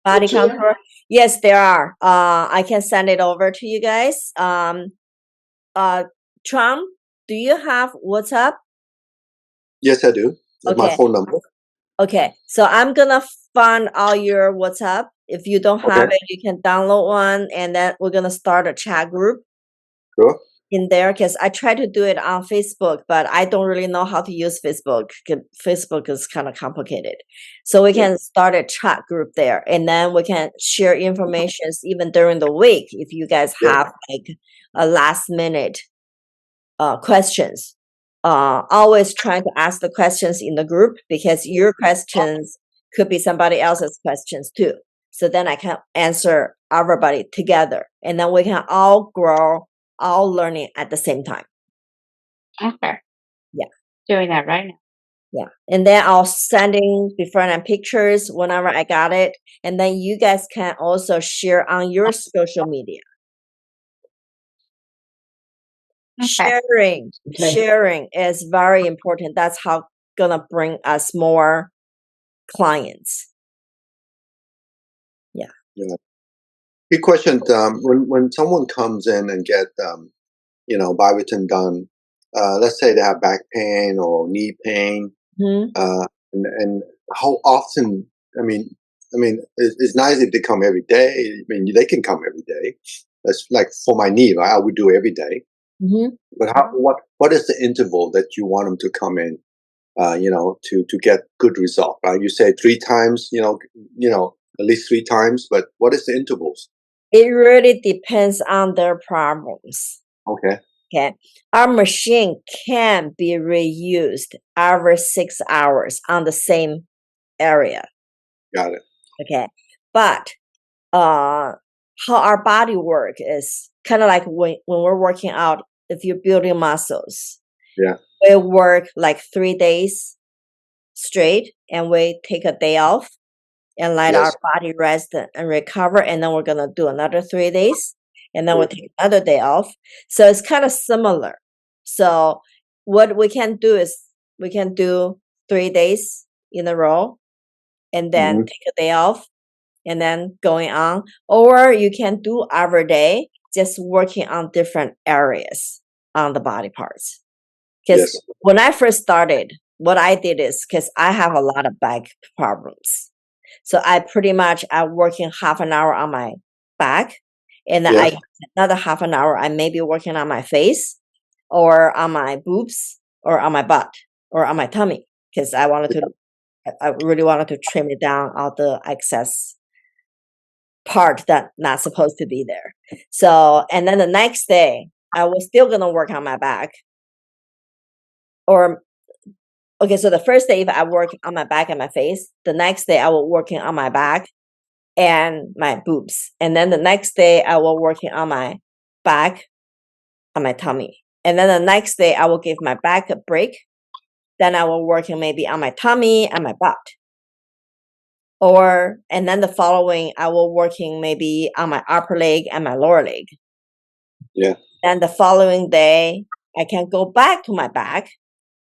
Body contour? Yes, there are. I can send it over to you guys. Trump, do you have WhatsApp? Yes, I do. That's my phone number. Okay, so I'm gonna find all your WhatsApp. If you don't have it, you can download one, and then we're gonna start a chat group. Sure. In there, because I try to do it on Facebook, but I don't really know how to use Facebook. Facebook is kind of complicated. So we can start a chat group there, and then we can share information even during the week if you guys have like a last minute questions. Always trying to ask the questions in the group because your questions could be somebody else's questions too. So then I can answer everybody together, and then we can all grow, all learning at the same time. Okay. Yeah. Doing that right now. Yeah. And then I'll sending before and pictures whenever I got it. And then you guys can also share on your social media. Sharing is very important. That's how gonna bring us more clients. Yeah. Good question. When someone comes in and get Biboting done, let's say they have back pain or knee pain, and how often? I mean, it's nice if they come every day. I mean, they can come every day. That's like for my knee, right? I would do every day. But what is the interval that you want them to come in? To get good result, right? You say 3 times, at least 3 times. But what is the intervals? It really depends on their problems. Okay. Our machine can be reused every 6 hours on the same area. Got it. Okay. But how our body work is kind of like when we're working out, if you're building muscles. Yeah. We work like 3 days straight and we take a day off and let our body rest and recover. And then we're going to do another 3 days. And then we'll take another day off. So it's kind of similar. So what we can do is we can do 3 days in a row and then take a day off and then going on. Or you can do every day, just working on different areas on the body parts. Because when I first started, what I did is because I have a lot of back problems. So I'm working half an hour on my back. And then another half an hour, I may be working on my face or on my boobs or on my butt or on my tummy. Because I really wanted to trim it down all the excess part that's not supposed to be there. So, and then the next day, I was still going to work on my back. So the first day, if I work on my back and my face, the next day I will working on my back and my boobs. And then the next day I will working on my back, on my tummy. And then the next day I will give my back a break. Then I will working maybe on my tummy and my butt. and then the following, I will working maybe on my upper leg and my lower leg. Yeah. And the following day, I can go back to my back,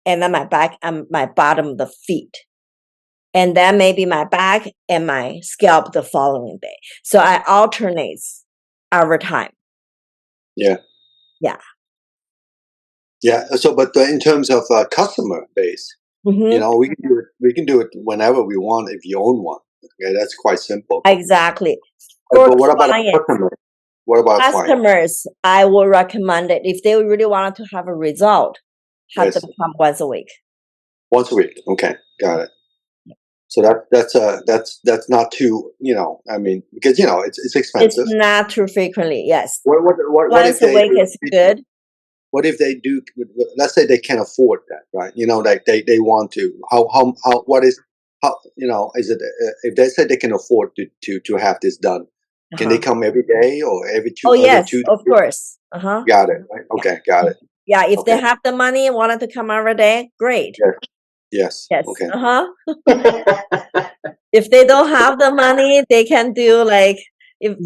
and then my back and my bottom of the feet. And then maybe my back and my scalp the following day. So I alternate over time. Yeah. Yeah. Yeah. So, but in terms of customer base, you know, we can do it whenever we want if you own one. Okay, that's quite simple. Exactly. But what about a customer? What about customers? I would recommend it if they really wanted to have a result, have them come once a week. Once a week. Okay, got it. So that's not too, you know, I mean, because, you know, it's expensive. It's not too frequently, yes. What once a week is good. What if they do, let's say they can afford that, right? You know, like they want to, you know, is it, if they say they can afford to have this done, can they come every day or every two? Oh, yes, 2 days? of course. Got it. Right? Okay, got it. Yeah, if they have the money and wanted to come every day, great. Yes. Okay. If they don't have the money, they can do like if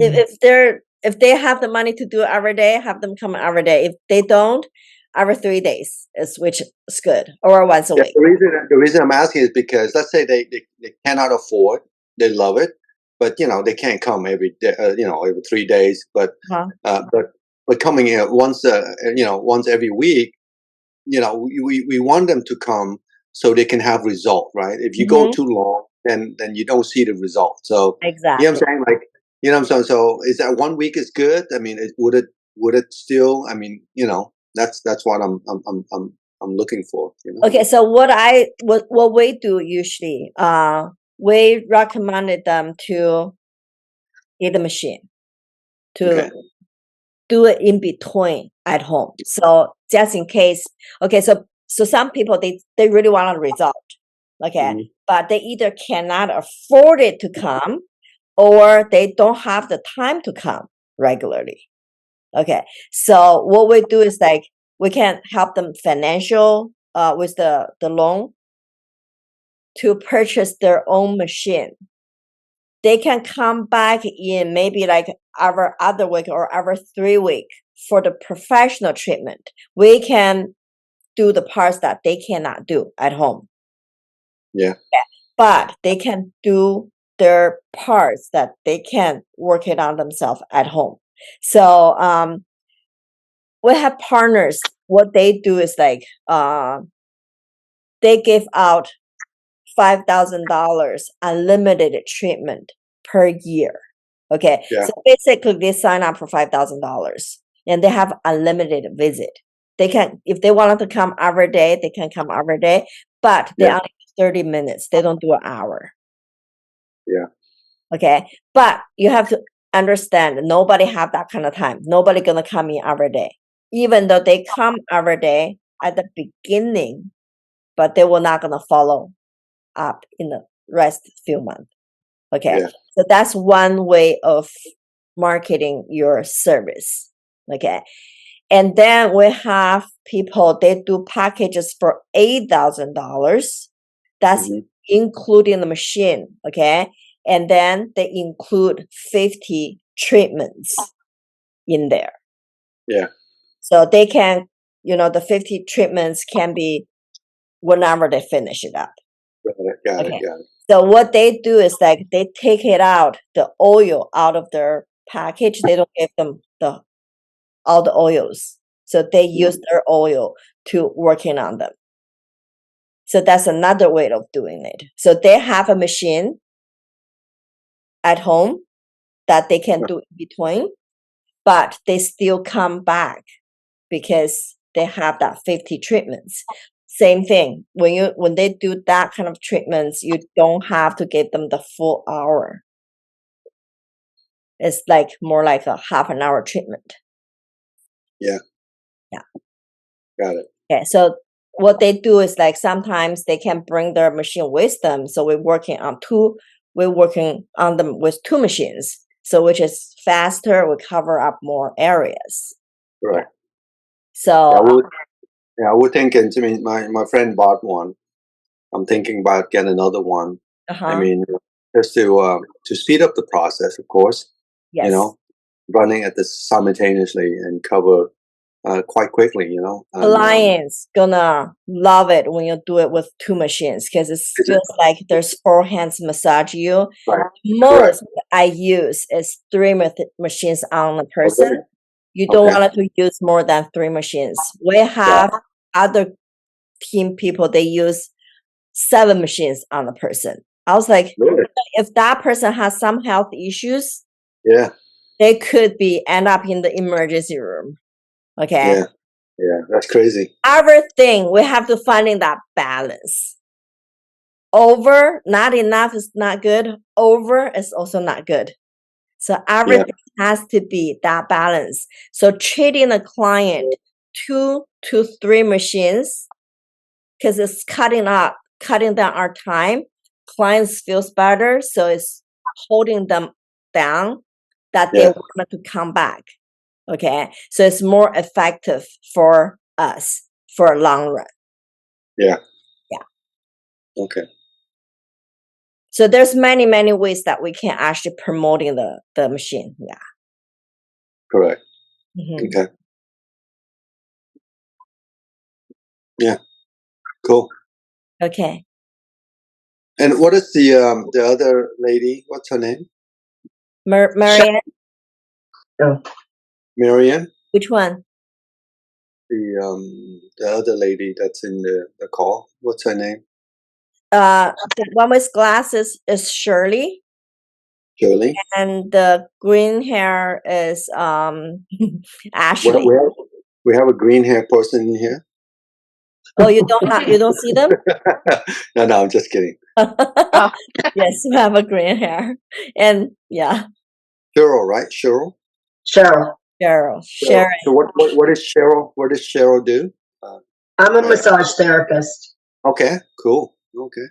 they have the money to do it every day, have them come every day. If they don't, every 3 days which is good, or once a week. The reason I'm asking is because let's say they cannot afford, they love it, but you know they can't come every day, you know, every 3 days, but coming in once you know, once every week, you know, we want them to come so they can have result, right? If you go too long, then you don't see the result. So exactly, you know what I'm saying? Like, you know what I'm saying? So is that 1 week is good? I mean, would it still? I mean, you know, that's what I'm looking for. You know? Okay, so what we do usually, we recommended them to get the machine to do it in between at home. So just in case, okay, so some people they really want a result, okay, but they either cannot afford it to come, or they don't have the time to come regularly. Okay, so what we do is like we can help them financial with the loan to purchase their own machine. They can come back in maybe like every other week or every 3 weeks for the professional treatment. We can do the parts that they cannot do at home. Yeah. But they can do their parts that they can work it on themselves at home. So we have partners. What they do is like they give out $5,000 unlimited treatment per year. Okay, so basically they sign up for $5,000 and they have unlimited visit. They can, if they wanted to come every day, they can come every day, but they only 30 minutes. They don't do an hour. Yeah. Okay, but you have to understand nobody have that kind of time. Nobody gonna come in every day, even though they come every day at the beginning, but they will not gonna follow up in the rest few months. Okay, so that's one way of marketing your service. Okay, and then we have people, they do packages for $8,000. That's including the machine. Okay, and then they include 50 treatments in there. Yeah. So they can, you know, the 50 treatments can be whenever they finish it up. Got it. So what they do is like they take it out, the oil out of their package. They don't give them all the oils. So they use their oil to working on them. So that's another way of doing it. So they have a machine at home that they can do in between, but they still come back because they have that 50 treatments. Same thing. When they do that kind of treatments, you don't have to give them the full hour. It's like more like a half an hour treatment. Yeah. Got it. Okay, so what they do is like sometimes they can bring their machine with them. So we're working on them with 2 machines. So which is faster, we cover up more areas. Right. So we're thinking, I mean, my friend bought one. I'm thinking about getting another one. I mean, just to speed up the process, of course. Yes. You know, running at this simultaneously and cover quite quickly. You know, clients gonna love it when you do it with 2 machines because it feels like there's 4 hands massage you. right. Most I use is 3 machines on a person. Okay. You don't Okay. want to use more than 3 machines. We have other team people, they use 7 machines on a person. I was like, Really? if that person has some health issues, Yeah. they could end up in the emergency room. Okay. Yeah. Yeah. That's crazy. Everything we have to find in that balance. Over, not enough is not good. Over is also not good. So everything has to be that balance. So treating a client 2 to 3 machines, because it's cutting down our time. Clients feels better, so it's holding them down that they want to come back. Okay, so it's more effective for us for a long run. Yeah. Yeah. Okay. So there's many ways that we can actually promoting the machine. Yeah. Correct. Mm-hmm. Okay. Yeah. Cool. Okay. And what is the other lady? What's her name? Marianne? Marianne? Which one? The other lady that's in the call. What's her name? The one with glasses is Shirley. Shirley. And the green hair is Ashley. We have a green hair person in here. Oh, you don't see them? No, I'm just kidding. Yes, you have a green hair. And yeah. Cheryl, right? Cheryl. Cheryl. Sharon. So what does Cheryl do? I'm a massage therapist. Okay, cool. Okay.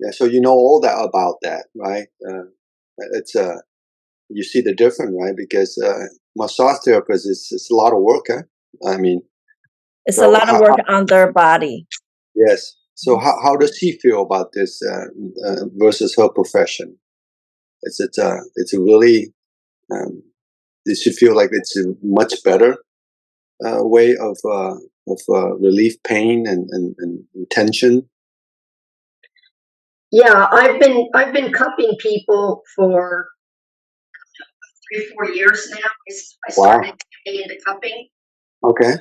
Yeah, so you know all that about that, right? It's you see the difference, right? Because massage therapist is a lot of work, huh? I mean, it's a lot of work on their body. Yes. So how does she feel about this versus her profession? Is it it's a really does she feel like it's a much better way of relief pain and tension? Yeah, I've been cupping people for 3-4 years now. I started getting into cupping. Okay.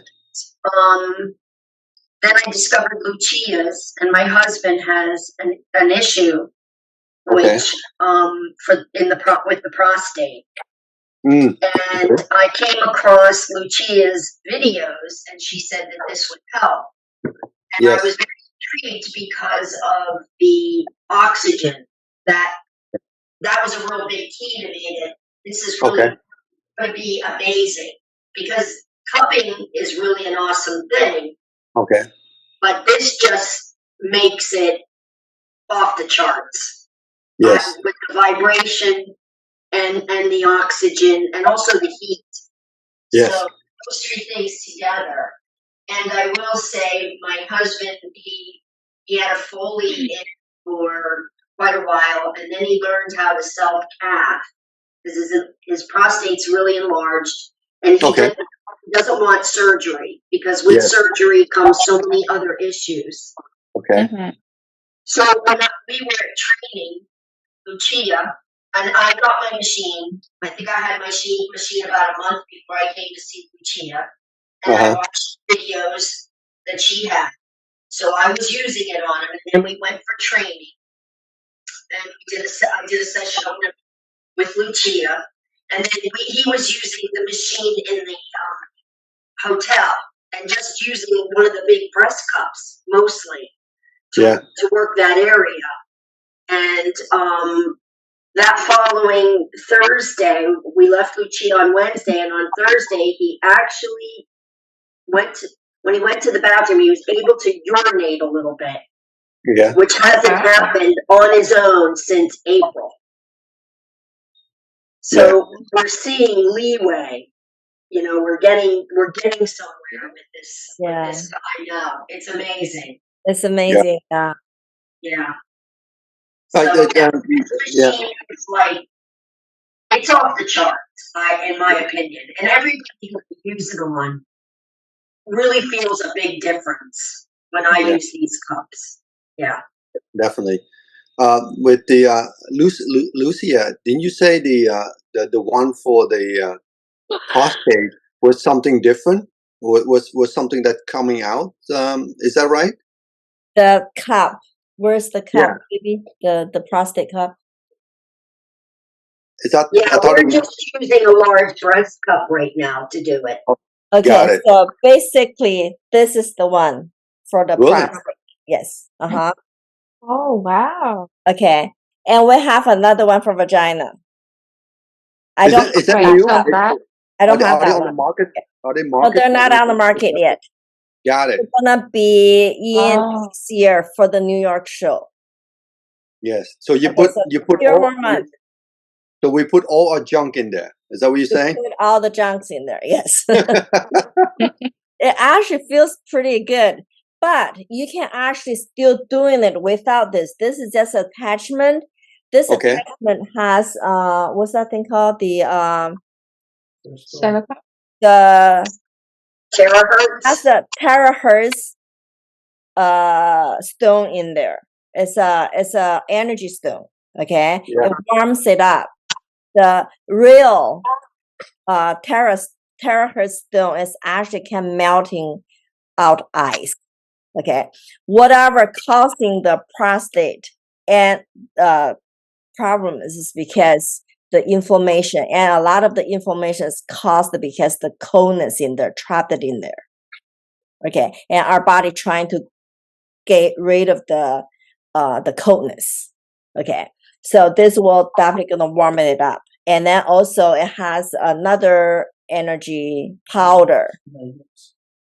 Then I discovered Lucia's, and my husband has an issue, which with the prostate. And I came across Lucia's videos, and she said that this would help. And I was very intrigued because of the oxygen. That was a real big key to me. That this is really going to be amazing, because cupping is really an awesome thing. Okay. But this just makes it off the charts. Yes. With the vibration and the oxygen and also the heat. Yes. So those 3 things together. And I will say, my husband, he had a Foley in for quite a while, and then he learned how to self-cath, because his prostate's really enlarged, and he doesn't want surgery, because with surgery comes so many other issues. Okay. Mm-hmm. So when we were training Lucia, and I got my machine. I think I had my machine about a month before I came to see Lucia, and I watched videos that she had. So I was using it on him, and then we went for training. And I did a session with Lucia, and then he was using the machine in the hotel, and just using one of the big breast cups mostly to work that area. And that following Thursday, we left Lucia on Wednesday, and on Thursday he actually when he went to the bathroom, he was able to urinate a little bit, which hasn't happened on his own since April. So we're seeing leeway. You know, we're getting somewhere with this. Yeah. With this. I know, it's amazing. It's amazing. Yeah. So yeah, yeah, yeah. it's like it's off the charts, in my opinion. And everybody who you use it on really feels a big difference when I Yeah. use these cups. Yeah. Definitely. With the Lucia, didn't you say the one for the prostate was something different? Was something that coming out? Is that right? The cup. Where's the Yeah. cup, baby? The prostate cup. Is that? Yeah, I thought we're it was. just using a large breast cup right now to do it. Okay, Got it. so basically, this is the one for the Really? prostate. Yes. Uh-huh. Oh, wow. Okay. And we have another one for vagina. I Is don't that, is that Wait, new? so that, I don't Are have they that on the one. market? Are they No, market? they're not on the market yet. Got it. It's gonna be in oh, this year for the New York show. Yes. So you Okay, put so you put few all. more months. So we put all our junk in there. Is that what you're We saying? put all the junks in there. Yes. It actually feels pretty good, but you can actually still doing it without this. This is just attachment. This Okay. attachment has what's that thing called? silicone? The has Terahertz? a terahertz stone in there. It's a energy stone. Okay, Yeah. it warms it up. The real terahertz stone is actually can melting out ice. Okay, whatever causing the prostate and problem is because the inflammation, and a lot of the inflammation is caused because the coldness in there, trapped it in there. Okay, and our body trying to get rid of the coldness. Okay, so this will definitely gonna warm it up, and then also it has another energy powder,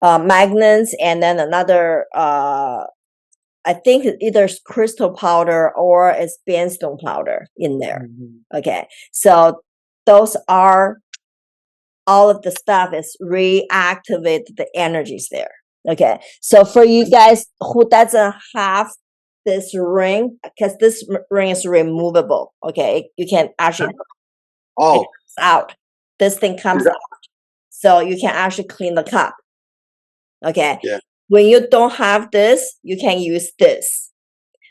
magnets, and then another I think it's either crystal powder or it's sandstone powder in there. Okay, so those are all of the stuff is reactivate the energies there. Okay, so for you guys who doesn't have this ring, because this ring is removable. Okay, you can actually Oh, out. This thing comes out, so you can actually clean the cup. Okay. Yeah. When you don't have this, you can use this.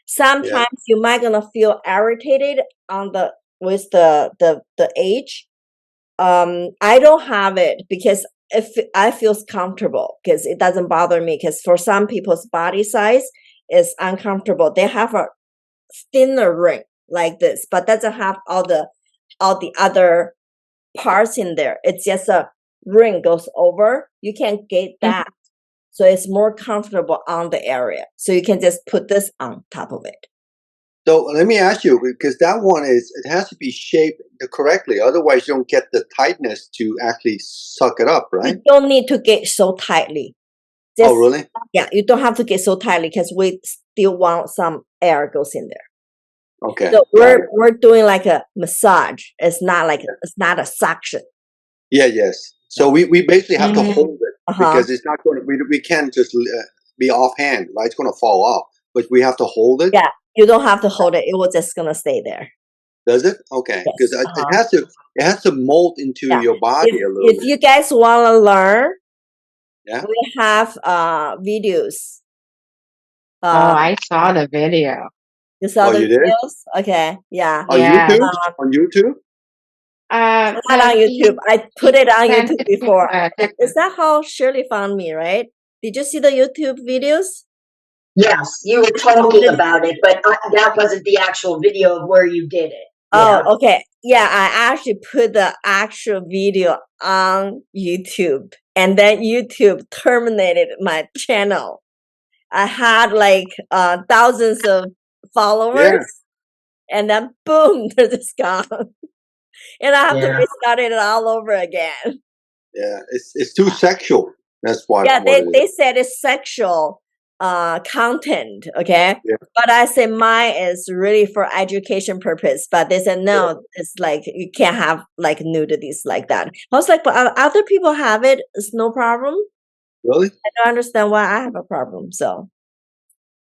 Sometimes you might gonna feel irritated on the with the age. I don't have it because if I feels comfortable because it doesn't bother me, because for some people's body size is uncomfortable. They have a thinner ring like this, but doesn't have all the other parts in there. It's just a ring goes over. You can get that. So it's more comfortable on the area. So you can just put this on top of it. so let me ask you, because that one it has to be shaped correctly. Otherwise, you don't get the tightness to actually suck it up, right? You don't need to get so tightly. Oh, really? Yeah, you don't have to get so tightly because we still want some air goes in there. Okay. So we're doing like a massage. It's not a suction. Yeah. Yes. So we basically have to hold it because it's not going to. We can't just be offhand, right? It's going to fall off, but we have to hold it. Yeah, you don't have to hold it. It will just gonna stay there. Does it? Okay. Because Yes. it has to mold into Yeah. your body a little If bit. you guys want to learn, Yeah. we have videos. Oh, I saw the video. You saw Oh, the you did? videos? Okay, yeah. On Yeah. YouTube? On YouTube? Not No, on YouTube. I put it on sent YouTube it to, before. TikTok. Is that how Shirley found me, right? Did you see the YouTube videos? Yes, you were talking about it, but that wasn't the actual video of where you did it. Yeah. Oh, okay. Yeah, I actually put the actual video on YouTube, and then YouTube terminated my channel. I had like thousands of followers, and then boom, they're just gone. And I have to restart it all over again. Yeah. It's too sexual. That's why. Yeah, they said it's sexual content, okay? Yeah. But I said mine is really for education purpose. But they said no, it's like you can't have like nudities like that. I was like, but other people have it, it's no problem. Really? I don't understand why I have a problem. So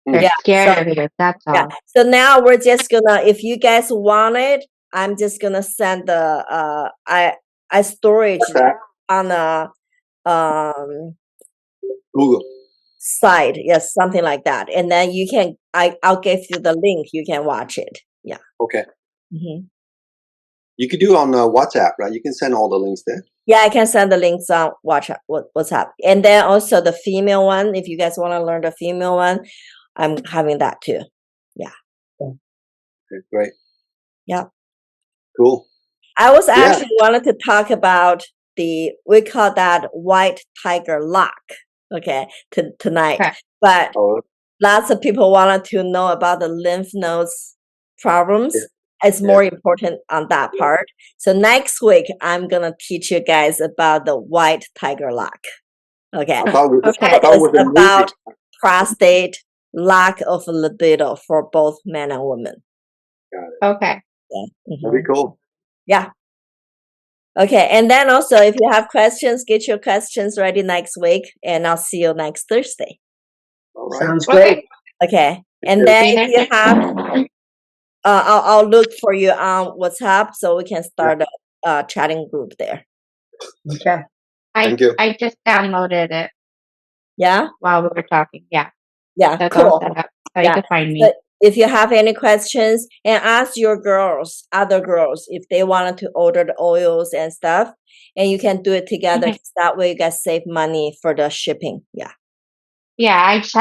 They're Yeah, scared so- of you. That's all. Yeah. So now we're just gonna, if you guys want it, I'm just gonna send the I storage Okay. on the Google. site, yes, something like that, and then you can I'll give you the link. You can watch it. Yeah. Okay. Mhm. You could do it on WhatsApp, right? You can send all the links there. Yeah, I can send the links on WhatsApp, and then also the female one. If you guys want to learn the female one, I'm having that too. Okay, great. Yeah. Cool. I was actually wanted to talk about we call that white tiger lock, okay, tonight. Okay. But Oh, lots of people wanted to know about the lymph nodes problems. Yeah. It's more important on that part. So next week, I'm going to teach you guys about the white tiger lock. Okay. I thought it was, Okay. I thought it was It's a about movie. prostate, lack of libido for both men and women. Okay. Yeah. That'd be cool. Yeah. Okay. And then also, if you have questions, get your questions ready next week, and I'll see you next Thursday. All right. Sounds great. Okay. And you. then See you if you there. have, I'll look for you on WhatsApp so we can start a chatting group there. Okay. Thank you. I just downloaded it Yeah. while we were talking. Yeah. Yeah. That's all Cool. set up. So Yeah. you can find me. But if you have any questions, and ask your other girls, if they wanted to order the oils and stuff, and you can do it together. Mhm. 'Cause that way you guys save money for the shipping. Yeah. Yeah, I just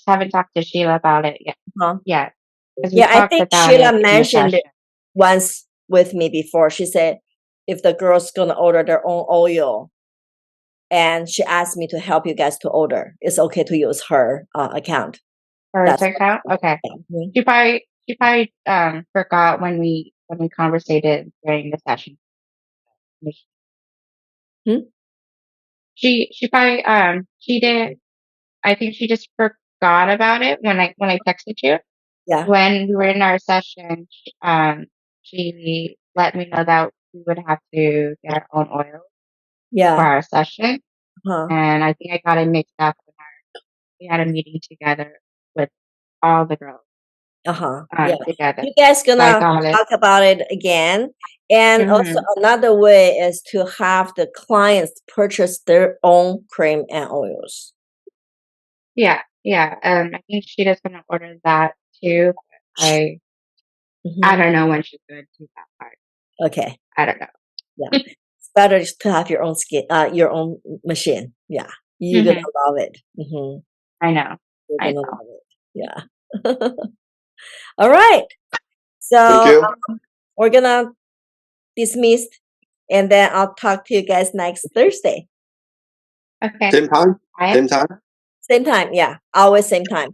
haven't talked to Sheila about it yet. Uh-huh. Yeah. Because we Yeah, I talked think about Sheila it in the mentioned it session. once with me before. She said if the girls gonna order their own oil, and she asked me to help you guys to order, it's okay to use her account. Or That's account? Okay. Mhm. She probably forgot when we conversated during the session. Hmm? She probably she did. I think she just forgot about it when I texted you. Yeah. When we were in our session, she let me know that we would have to get our own oil for Yeah. our session, Uh-huh. and I think I got it mixed up when we had a meeting together with all the girls Uh-huh. Yeah. together. You guys So I gonna got it. talk about it again. And also another way is to have the clients purchase their own cream and oils. Yeah. I think she just gonna order that too. I don't know when she's gonna do that part. Okay. I don't know. Yeah. It's better to have your own your own machine. Yeah. You're gonna love it. Mm-hmm. I know. You're I gonna know. love it. Yeah. All right. Thank So you. we're gonna dismiss, and then I'll talk to you guys next Thursday. Okay. Same time? I- Same time? Same time. Yeah. Always same time.